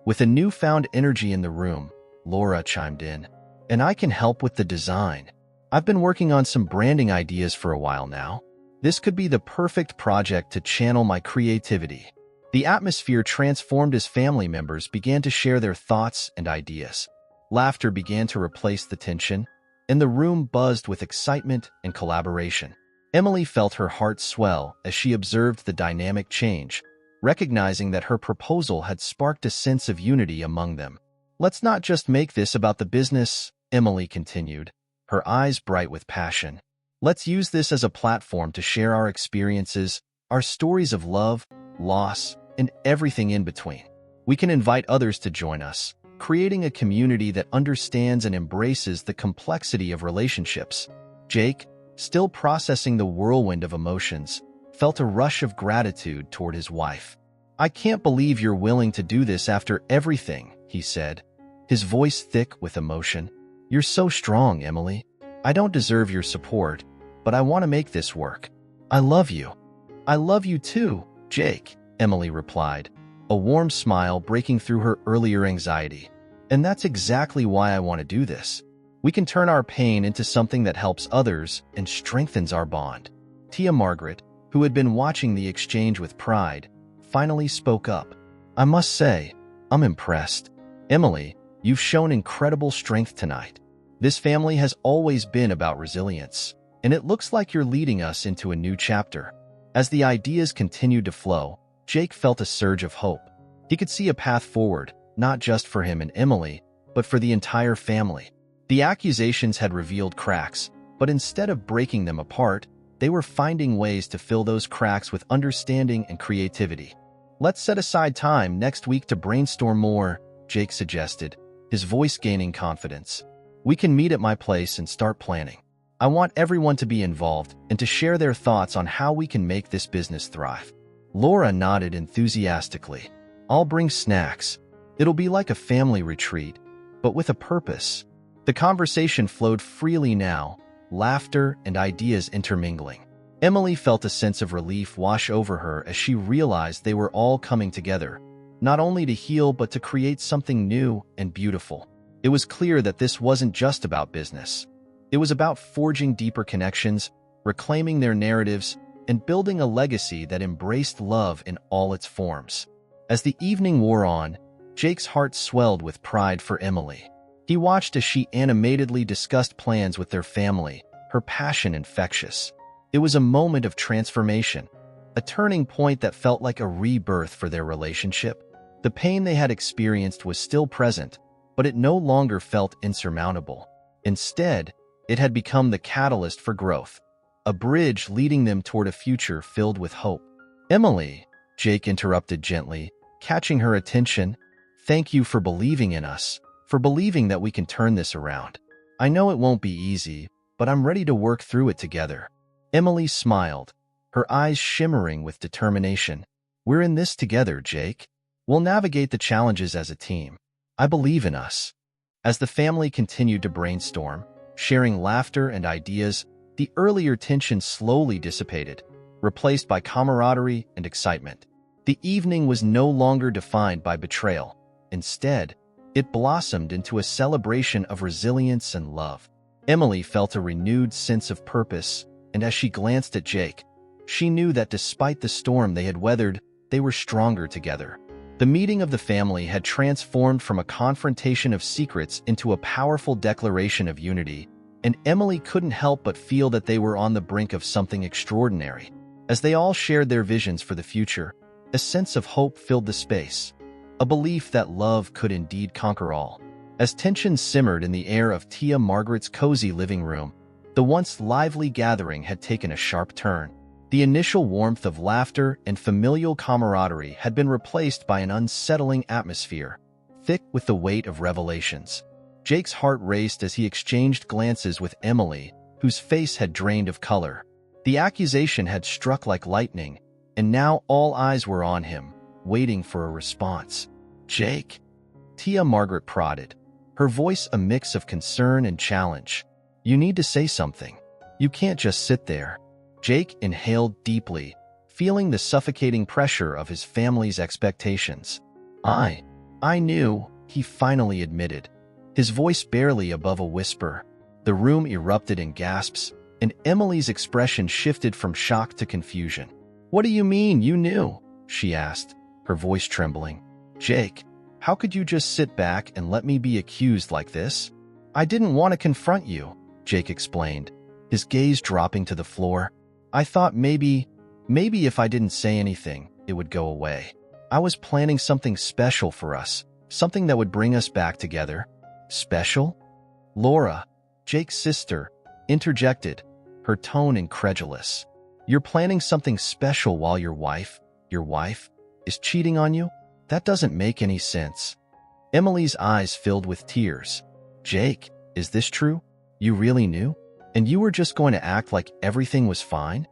Speaker 1: With a newfound energy in the room, Laura chimed in. "And I can help with the design. I've been working on some branding ideas for a while now. This could be the perfect project to channel my creativity." The atmosphere transformed as family members began to share their thoughts and ideas. Laughter began to replace the tension, and the room buzzed with excitement and collaboration. Emily felt her heart swell as she observed the dynamic change, recognizing that her proposal had sparked a sense of unity among them. "Let's not just make this about the business," Emily continued, her eyes bright with passion. "Let's use this as a platform to share our experiences, our stories of love, loss, and everything in between. We can invite others to join us, creating a community that understands and embraces the complexity of relationships." Jake, still processing the whirlwind of emotions, felt a rush of gratitude toward his wife. "I can't believe you're willing to do this after everything," he said, his voice thick with emotion. "You're so strong, Emily. I don't deserve your support, but I want to make this work. I love you." "I love you too, Jake," Emily replied, a warm smile breaking through her earlier anxiety. "And that's exactly why I want to do this. We can turn our pain into something that helps others and strengthens our bond." Tia Margaret, who had been watching the exchange with pride, finally spoke up. "I must say, I'm impressed. Emily, you've shown incredible strength tonight. This family has always been about resilience, and it looks like you're leading us into a new chapter." As the ideas continued to flow, Jake felt a surge of hope. He could see a path forward, not just for him and Emily, but for the entire family. The accusations had revealed cracks, but instead of breaking them apart, they were finding ways to fill those cracks with understanding and creativity. "Let's set aside time next week to brainstorm more," Jake suggested, his voice gaining confidence. "We can meet at my place and start planning. I want everyone to be involved and to share their thoughts on how we can make this business thrive." Laura nodded enthusiastically. "I'll bring snacks. It'll be like a family retreat, but with a purpose." The conversation flowed freely now, laughter and ideas intermingling. Emily felt a sense of relief wash over her as she realized they were all coming together, not only to heal but to create something new and beautiful. It was clear that this wasn't just about business. It was about forging deeper connections, reclaiming their narratives, and building a legacy that embraced love in all its forms. As the evening wore on, Jake's heart swelled with pride for Emily. He watched as she animatedly discussed plans with their family, her passion infectious. It was a moment of transformation, a turning point that felt like a rebirth for their relationship. The pain they had experienced was still present, but it no longer felt insurmountable. Instead, it had become the catalyst for growth, a bridge leading them toward a future filled with hope. "Emily," Jake interrupted gently, catching her attention, "thank you for believing in us, for believing that we can turn this around. I know it won't be easy, but I'm ready to work through it together." Emily smiled, her eyes shimmering with determination. "We're in this together, Jake. We'll navigate the challenges as a team. I believe in us." As the family continued to brainstorm, sharing laughter and ideas, the earlier tension slowly dissipated, replaced by camaraderie and excitement. The evening was no longer defined by betrayal. Instead, it blossomed into a celebration of resilience and love. Emily felt a renewed sense of purpose, and as she glanced at Jake, she knew that despite the storm they had weathered, they were stronger together. The meeting of the family had transformed from a confrontation of secrets into a powerful declaration of unity, and Emily couldn't help but feel that they were on the brink of something extraordinary. As they all shared their visions for the future, a sense of hope filled the space, a belief that love could indeed conquer all. As tension simmered in the air of Tia Margaret's cozy living room, the once lively gathering had taken a sharp turn. The initial warmth of laughter and familial camaraderie had been replaced by an unsettling atmosphere, thick with the weight of revelations. Jake's heart raced as he exchanged glances with Emily, whose face had drained of color. The accusation had struck like lightning, and now all eyes were on him, waiting for a response. "Jake?" Tia Margaret prodded, her voice a mix of concern and challenge. "You need to say something. You can't just sit there." Jake inhaled deeply, feeling the suffocating pressure of his family's expectations. I knew, he finally admitted, his voice barely above a whisper. The room erupted in gasps, and Emily's expression shifted from shock to confusion. "What do you mean, you knew?" she asked, her voice trembling. "Jake, how could you just sit back and let me be accused like this?" "I didn't want to confront you," Jake explained, his gaze dropping to the floor. "I thought maybe if I didn't say anything, it would go away. I was planning something special for us, something that would bring us back together." "Special?" Laura, Jake's sister, interjected, her tone incredulous. "You're planning something special while your wife is cheating on you? That doesn't make any sense." Emily's eyes filled with tears. "Jake, is this true? You really knew? And you were just going to act like everything was fine?"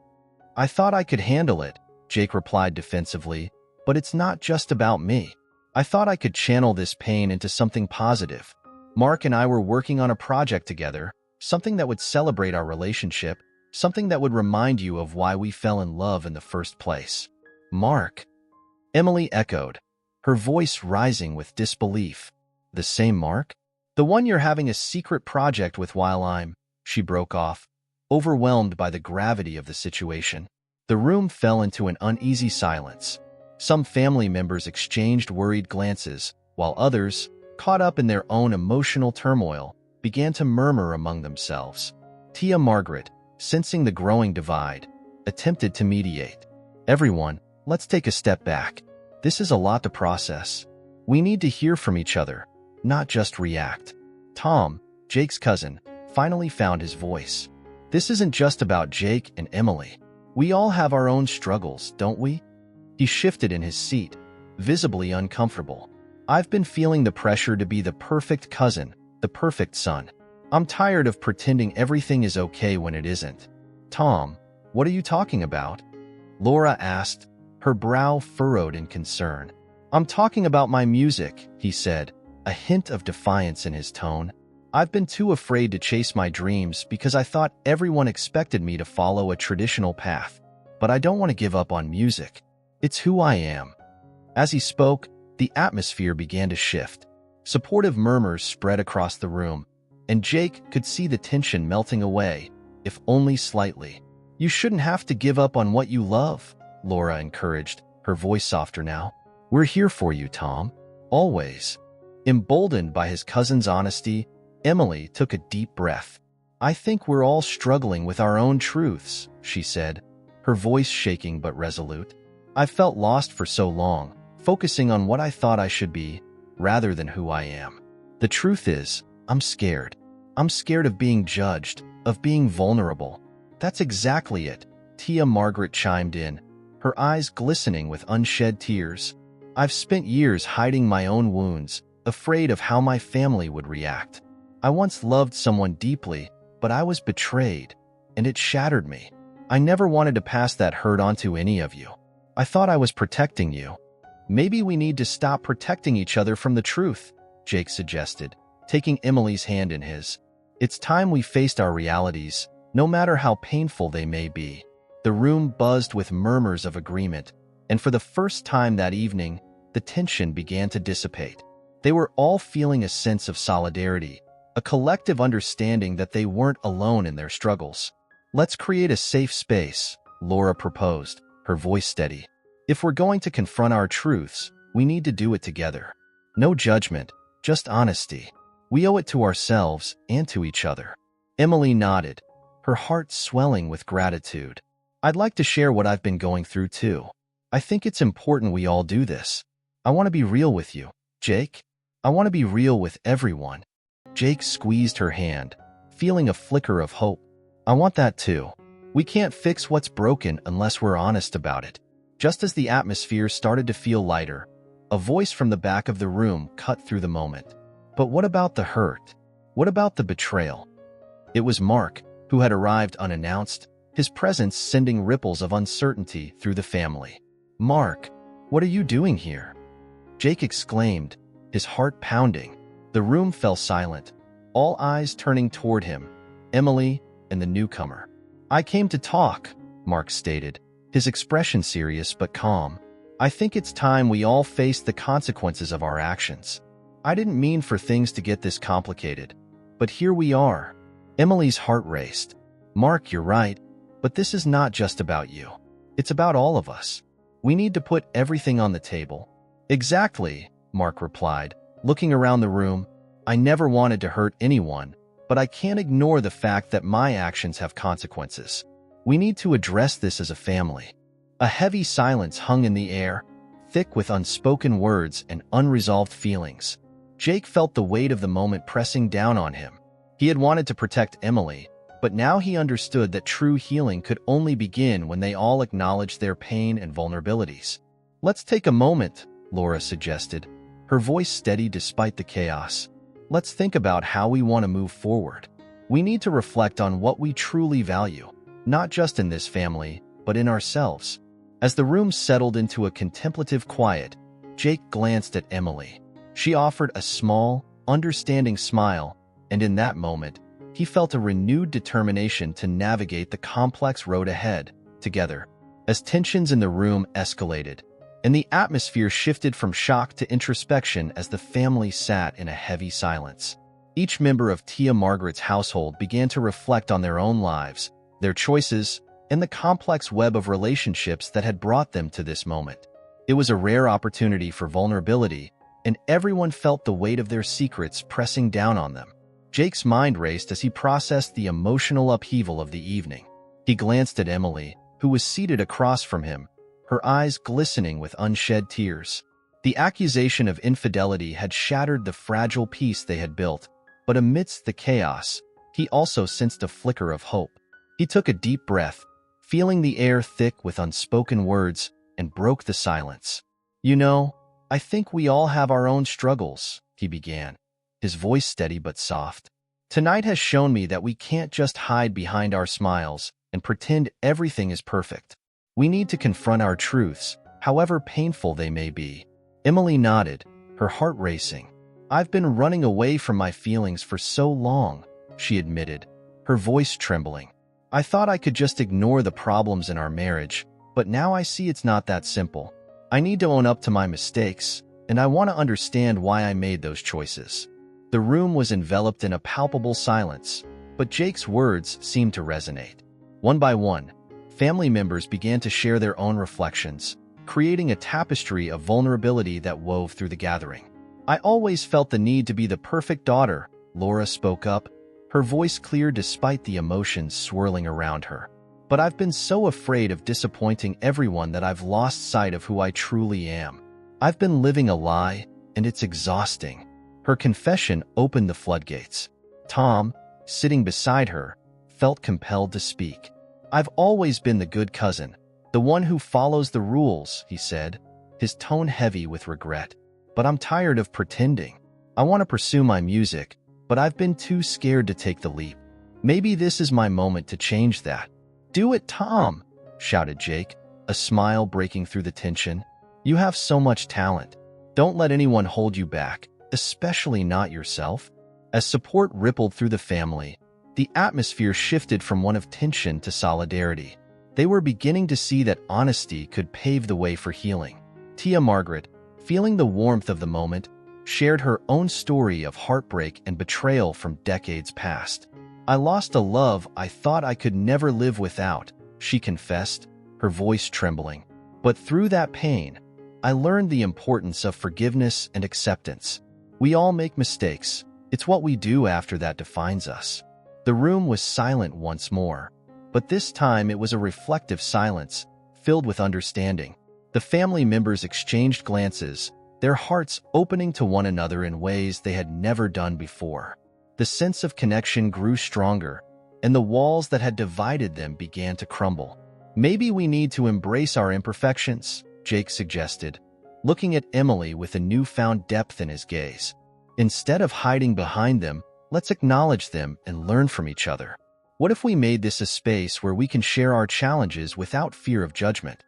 Speaker 1: "I thought I could handle it," Jake replied defensively, "but it's not just about me. I thought I could channel this pain into something positive. Mark and I were working on a project together, something that would celebrate our relationship, something that would remind you of why we fell in love in the first place." "Mark?" Emily echoed, her voice rising with disbelief. "The same Mark? The one you're having a secret project with while I'm—" She broke off, overwhelmed by the gravity of the situation. The room fell into an uneasy silence. Some family members exchanged worried glances, while others, caught up in their own emotional turmoil, began to murmur among themselves. Tia Margaret, sensing the growing divide, attempted to mediate. "Everyone, let's take a step back. This is a lot to process. We need to hear from each other, not just react." Tom, Jake's cousin, finally found his voice. "This isn't just about Jake and Emily. We all have our own struggles, don't we?" He shifted in his seat, visibly uncomfortable. "I've been feeling the pressure to be the perfect cousin, the perfect son. I'm tired of pretending everything is okay when it isn't." "Tom, what are you talking about?" Laura asked, her brow furrowed in concern. "I'm talking about my music," he said, a hint of defiance in his tone. "I've been too afraid to chase my dreams because I thought everyone expected me to follow a traditional path. But I don't want to give up on music. It's who I am." As he spoke, the atmosphere began to shift. Supportive murmurs spread across the room, and Jake could see the tension melting away, if only slightly. "You shouldn't have to give up on what you love," Laura encouraged, her voice softer now. "We're here for you, Tom. Always." Emboldened by his cousin's honesty, Emily took a deep breath. "I think we're all struggling with our own truths," she said, her voice shaking but resolute. "I've felt lost for so long, focusing on what I thought I should be, rather than who I am. The truth is, I'm scared. I'm scared of being judged, of being vulnerable." "That's exactly it," Tia Margaret chimed in, her eyes glistening with unshed tears. "I've spent years hiding my own wounds, afraid of how my family would react. I once loved someone deeply, but I was betrayed, and it shattered me. I never wanted to pass that hurt on to any of you. I thought I was protecting you." "Maybe we need to stop protecting each other from the truth," Jake suggested, taking Emily's hand in his. "It's time we faced our realities, no matter how painful they may be." The room buzzed with murmurs of agreement, and for the first time that evening, the tension began to dissipate. They were all feeling a sense of solidarity, a collective understanding that they weren't alone in their struggles. "Let's create a safe space," Laura proposed, her voice steady. "If we're going to confront our truths, we need to do it together. No judgment, just honesty. We owe it to ourselves and to each other." Emily nodded, her heart swelling with gratitude. "I'd like to share what I've been going through too. I think it's important we all do this. I want to be real with you, Jake. I want to be real with everyone." Jake squeezed her hand, feeling a flicker of hope. "I want that too. We can't fix what's broken unless we're honest about it." Just as the atmosphere started to feel lighter, a voice from the back of the room cut through the moment. "But what about the hurt? What about the betrayal?" It was Mark, who had arrived unannounced, his presence sending ripples of uncertainty through the family. "Mark, what are you doing here?" Jake exclaimed, his heart pounding. The room fell silent, all eyes turning toward him, Emily, and the newcomer. "I came to talk," Mark stated, his expression serious but calm. "I think it's time we all face the consequences of our actions. I didn't mean for things to get this complicated, but here we are." Emily's heart raced. "Mark, you're right, but this is not just about you. It's about all of us. We need to put everything on the table." "Exactly," Mark replied, looking around the room. "I never wanted to hurt anyone, but I can't ignore the fact that my actions have consequences. We need to address this as a family." A heavy silence hung in the air, thick with unspoken words and unresolved feelings. Jake felt the weight of the moment pressing down on him. He had wanted to protect Emily, but now he understood that true healing could only begin when they all acknowledged their pain and vulnerabilities. "Let's take a moment," Laura suggested, her voice steady despite the chaos. "Let's think about how we want to move forward. We need to reflect on what we truly value, not just in this family, but in ourselves." As the room settled into a contemplative quiet, Jake glanced at Emily. She offered a small, understanding smile, and in that moment, he felt a renewed determination to navigate the complex road ahead, together. As tensions in the room escalated, and the atmosphere shifted from shock to introspection as the family sat in a heavy silence, each member of Tia Margaret's household began to reflect on their own lives, their choices, and the complex web of relationships that had brought them to this moment. It was a rare opportunity for vulnerability, and everyone felt the weight of their secrets pressing down on them. Jake's mind raced as he processed the emotional upheaval of the evening. He glanced at Emily, who was seated across from him, her eyes glistening with unshed tears. The accusation of infidelity had shattered the fragile peace they had built, but amidst the chaos, he also sensed a flicker of hope. He took a deep breath, feeling the air thick with unspoken words, and broke the silence. "You know, I think we all have our own struggles," he began, his voice steady but soft. "Tonight has shown me that we can't just hide behind our smiles and pretend everything is perfect. We need to confront our truths, however painful they may be." Emily nodded, her heart racing. "I've been running away from my feelings for so long," she admitted, her voice trembling. "I thought I could just ignore the problems in our marriage, but now I see it's not that simple. I need to own up to my mistakes, and I want to understand why I made those choices." The room was enveloped in a palpable silence, but Jake's words seemed to resonate. One by one, family members began to share their own reflections, creating a tapestry of vulnerability that wove through the gathering. "I always felt the need to be the perfect daughter," Laura spoke up, her voice clear despite the emotions swirling around her. "But I've been so afraid of disappointing everyone that I've lost sight of who I truly am. I've been living a lie, and it's exhausting." Her confession opened the floodgates. Tom, sitting beside her, felt compelled to speak. "I've always been the good cousin, the one who follows the rules," he said, his tone heavy with regret. "But I'm tired of pretending. I want to pursue my music, but I've been too scared to take the leap. Maybe this is my moment to change that." "Do it, Tom!" shouted Jake, a smile breaking through the tension. "You have so much talent. Don't let anyone hold you back, especially not yourself." As support rippled through the family, the atmosphere shifted from one of tension to solidarity. They were beginning to see that honesty could pave the way for healing. Tia Margaret, feeling the warmth of the moment, shared her own story of heartbreak and betrayal from decades past. "I lost a love I thought I could never live without," she confessed, her voice trembling. "But through that pain, I learned the importance of forgiveness and acceptance. We all make mistakes. It's what we do after that defines us." The room was silent once more, but this time it was a reflective silence, filled with understanding. The family members exchanged glances, their hearts opening to one another in ways they had never done before. The sense of connection grew stronger, and the walls that had divided them began to crumble. "Maybe we need to embrace our imperfections," Jake suggested, looking at Emily with a newfound depth in his gaze. "Instead of hiding behind them, let's acknowledge them and learn from each other. What if we made this a space where we can share our challenges without fear of judgment?"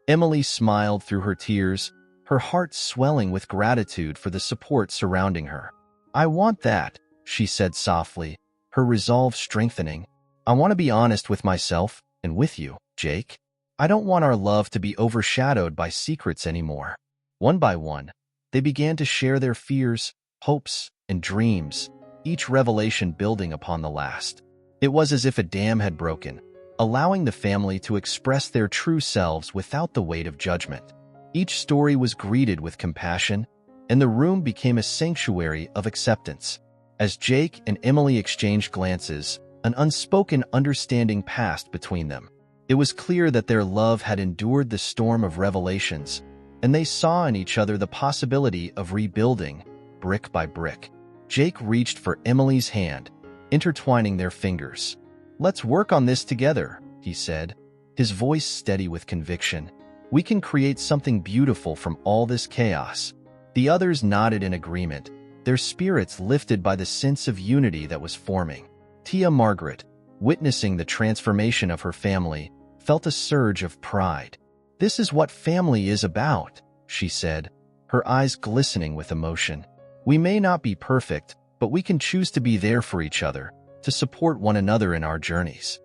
Speaker 1: Emily smiled through her tears, her heart swelling with gratitude for the support surrounding her. "I want that," she said softly, her resolve strengthening. "I want to be honest with myself and with you, Jake. I don't want our love to be overshadowed by secrets anymore. One by one, they began to share their fears, hopes, and dreams, each revelation building upon the last. It was as if a dam had broken, allowing the family to express their true selves without the weight of judgment. Each story was greeted with compassion, and the room became a sanctuary of acceptance. As Jake and Emily exchanged glances, an unspoken understanding passed between them. It was clear that their love had endured the storm of revelations, and they saw in each other the possibility of rebuilding, brick by brick. Jake reached for Emily's hand, intertwining their fingers. "Let's work on this together," he said, his voice steady with conviction. "We can create something beautiful from all this chaos." The others nodded in agreement, their spirits lifted by the sense of unity that was forming. Tia Margaret, witnessing the transformation of her family, felt a surge of pride. "This is what family is about," she said, her eyes glistening with emotion. "We may not be perfect, but we can choose to be there for each other, to support one another in our journeys."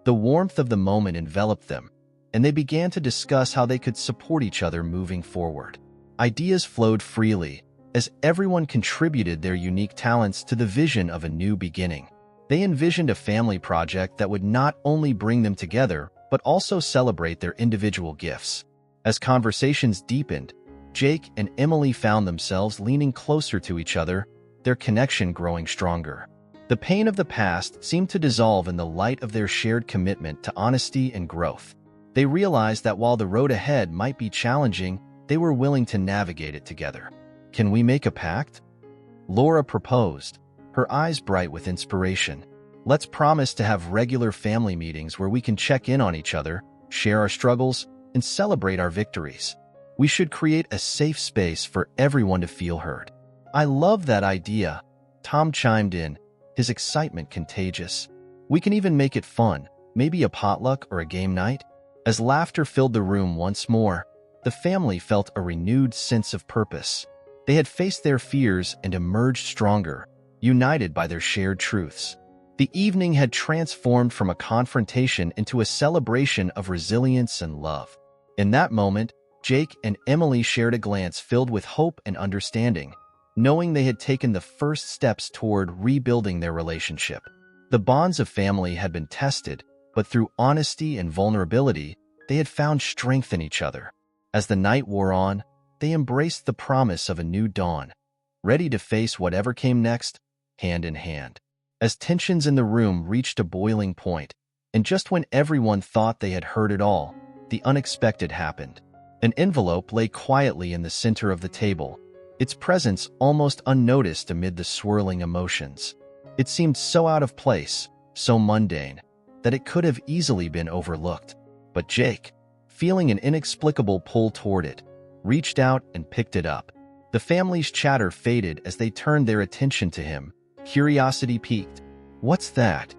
Speaker 1: The warmth of the moment enveloped them, and they began to discuss how they could support each other moving forward. Ideas flowed freely, as everyone contributed their unique talents to the vision of a new beginning. They envisioned a family project that would not only bring them together, but also celebrate their individual gifts. As conversations deepened, Jake and Emily found themselves leaning closer to each other, their connection growing stronger. The pain of the past seemed to dissolve in the light of their shared commitment to honesty and growth. They realized that while the road ahead might be challenging, they were willing to navigate it together. "Can we make a pact?" Laura proposed, her eyes bright with inspiration. "Let's promise to have regular family meetings where we can check in on each other, share our struggles, and celebrate our victories. We should create a safe space for everyone to feel heard." "I love that idea," Tom chimed in, his excitement contagious. "We can even make it fun, maybe a potluck or a game night." As laughter filled the room once more, the family felt a renewed sense of purpose. They had faced their fears and emerged stronger, united by their shared truths. The evening had transformed from a confrontation into a celebration of resilience and love. In that moment, Jake and Emily shared a glance filled with hope and understanding, knowing they had taken the first steps toward rebuilding their relationship. The bonds of family had been tested, but through honesty and vulnerability, they had found strength in each other. As the night wore on, they embraced the promise of a new dawn, ready to face whatever came next, hand in hand. As tensions in the room reached a boiling point, and just when everyone thought they had heard it all, the unexpected happened. An envelope lay quietly in the center of the table, its presence almost unnoticed amid the swirling emotions. It seemed so out of place, so mundane, that it could have easily been overlooked. But Jake, feeling an inexplicable pull toward it, reached out and picked it up. The family's chatter faded as they turned their attention to him. Curiosity piqued. "What's that?"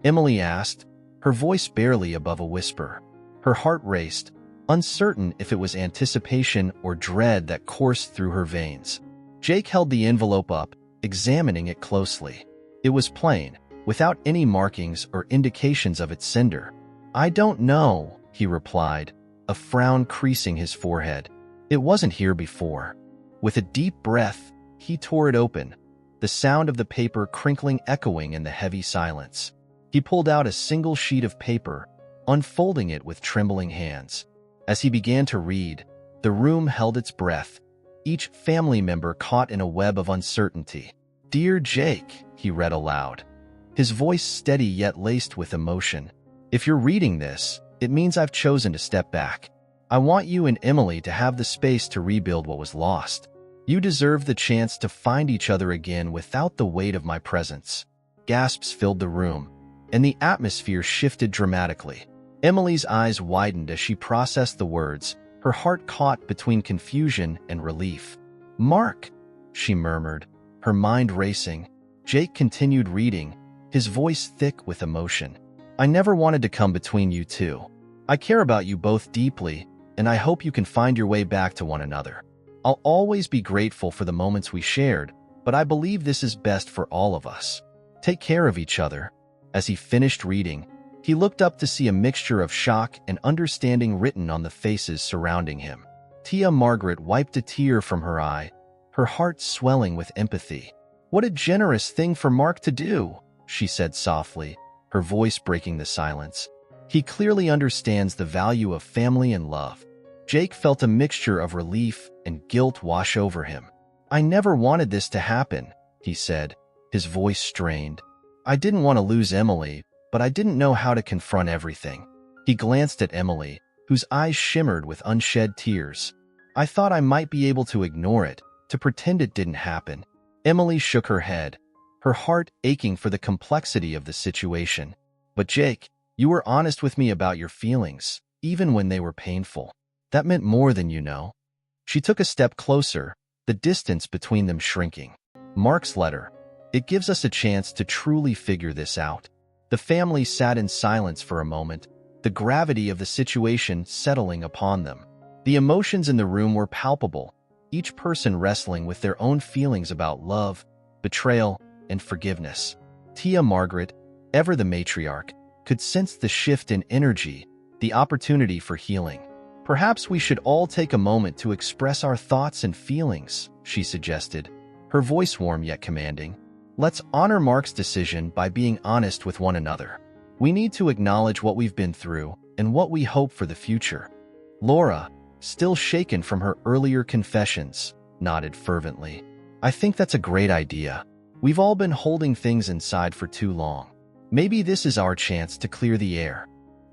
Speaker 1: Emily asked, her voice barely above a whisper. Her heart raced, uncertain if it was anticipation or dread that coursed through her veins. Jake held the envelope up, examining it closely. It was plain, without any markings or indications of its sender. "I don't know," he replied, a frown creasing his forehead. "It wasn't here before." With a deep breath, he tore it open, the sound of the paper crinkling echoing in the heavy silence. He pulled out a single sheet of paper, unfolding it with trembling hands. As he began to read, the room held its breath, each family member caught in a web of uncertainty. "Dear Jake," he read aloud, his voice steady yet laced with emotion. "If you're reading this, it means I've chosen to step back. I want you and Emily to have the space to rebuild what was lost. You deserve the chance to find each other again without the weight of my presence." Gasps filled the room, and the atmosphere shifted dramatically. Emily's eyes widened as she processed the words, her heart caught between confusion and relief. "Mark," she murmured, her mind racing. Jake continued reading, his voice thick with emotion. "I never wanted to come between you two. I care about you both deeply, and I hope you can find your way back to one another. I'll always be grateful for the moments we shared, but I believe this is best for all of us. Take care of each other." As he finished reading, He looked up to see a mixture of shock and understanding written on the faces surrounding him. Tia Margaret wiped a tear from her eye, her heart swelling with empathy. "What a generous thing for Mark to do," she said softly, her voice breaking the silence. "He clearly understands the value of family and love." Jake felt a mixture of relief and guilt wash over him. "I never wanted this to happen," he said, his voice strained. "I didn't want to lose Emily, but I didn't know how to confront everything." He glanced at Emily, whose eyes shimmered with unshed tears. "I thought I might be able to ignore it, to pretend it didn't happen." Emily shook her head, her heart aching for the complexity of the situation. "But Jake, you were honest with me about your feelings, even when they were painful. That meant more than you know." She took a step closer, the distance between them shrinking. "Mark's letter. It gives us a chance to truly figure this out." The family sat in silence for a moment, the gravity of the situation settling upon them. The emotions in the room were palpable, each person wrestling with their own feelings about love, betrayal, and forgiveness. Tia Margaret, ever the matriarch, could sense the shift in energy, the opportunity for healing. "Perhaps we should all take a moment to express our thoughts and feelings," she suggested, her voice warm yet commanding. "Let's honor Mark's decision by being honest with one another. We need to acknowledge what we've been through and what we hope for the future." Laura, still shaken from her earlier confessions, nodded fervently. "I think that's a great idea. We've all been holding things inside for too long. Maybe this is our chance to clear the air."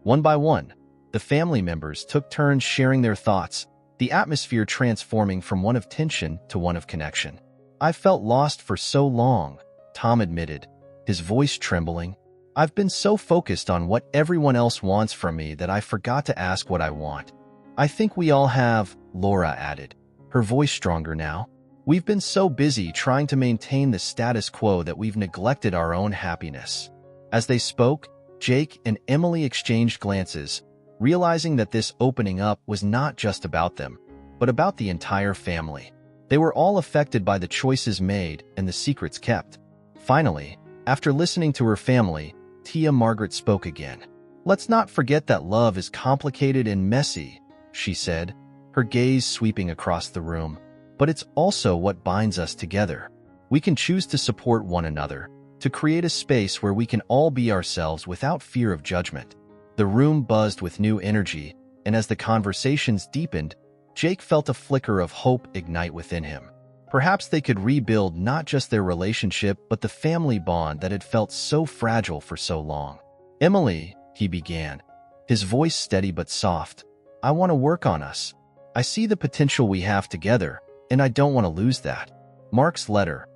Speaker 1: One by one, the family members took turns sharing their thoughts, the atmosphere transforming from one of tension to one of connection. "I felt lost for so long," Tom admitted, his voice trembling. "I've been so focused on what everyone else wants from me that I forgot to ask what I want." "I think we all have," Laura added, her voice stronger now. "We've been so busy trying to maintain the status quo that we've neglected our own happiness." As they spoke, Jake and Emily exchanged glances, realizing that this opening up was not just about them, but about the entire family. They were all affected by the choices made and the secrets kept. Finally, after listening to her family, Tia Margaret spoke again. "Let's not forget that love is complicated and messy," she said, her gaze sweeping across the room. "But it's also what binds us together. We can choose to support one another, to create a space where we can all be ourselves without fear of judgment." The room buzzed with new energy, and as the conversations deepened, Jake felt a flicker of hope ignite within him. Perhaps they could rebuild not just their relationship but the family bond that had felt so fragile for so long. "Emily," he began, his voice steady but soft, "I want to work on us. I see the potential we have together, and I don't want to lose that." Mark's letter.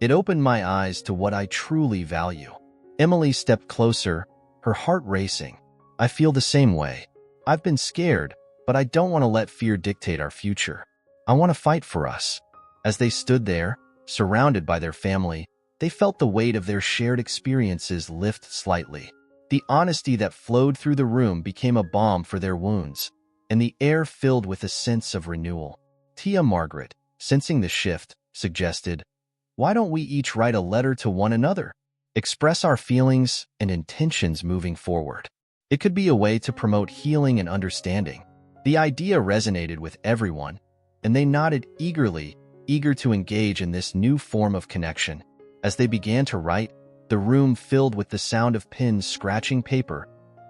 Speaker 1: It opened my eyes to what I truly value. Emily stepped closer, her heart racing. "I feel the same way. I've been scared, but I don't want to let fear dictate our future. I want to fight for us." As they stood there, surrounded by their family, they felt the weight of their shared experiences lift slightly. The honesty that flowed through the room became a balm for their wounds, and the air filled with a sense of renewal. Tia Margaret, sensing the shift, suggested, "Why don't we each write a letter to one another? Express our feelings and intentions moving forward. It could be a way to promote healing and understanding." The idea resonated with everyone, and they nodded eagerly, eager to engage in this new form of connection. As they began to write, the room filled with the sound of pens scratching paper,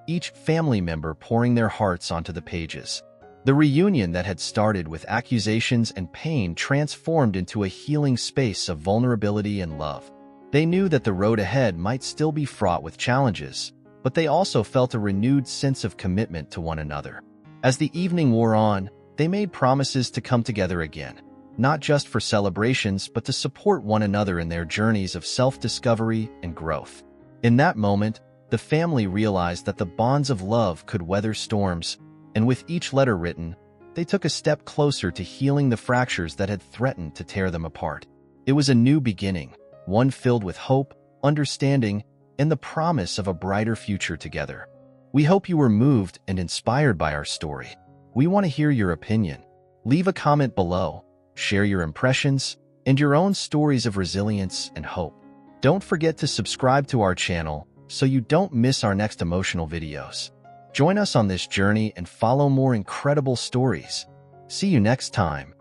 Speaker 1: each family member pouring their hearts onto the pages. The reunion that had started with accusations and pain transformed into a healing space of vulnerability and love. They knew that the road ahead might still be fraught with challenges, but they also felt a renewed sense of commitment to one another. As the evening wore on, they made promises to come together again, not just for celebrations but to support one another in their journeys of self-discovery and growth. In that moment, the family realized that the bonds of love could weather storms, and with each letter written, they took a step closer to healing the fractures that had threatened to tear them apart. It was a new beginning, one filled with hope, understanding, and the promise of a brighter future together. We hope you were moved and inspired by our story. We want to hear your opinion. Leave a comment below, share your impressions, and your own stories of resilience and hope. Don't forget to subscribe to our channel so you don't miss our next emotional videos. Join us on this journey and follow more incredible stories. See you next time.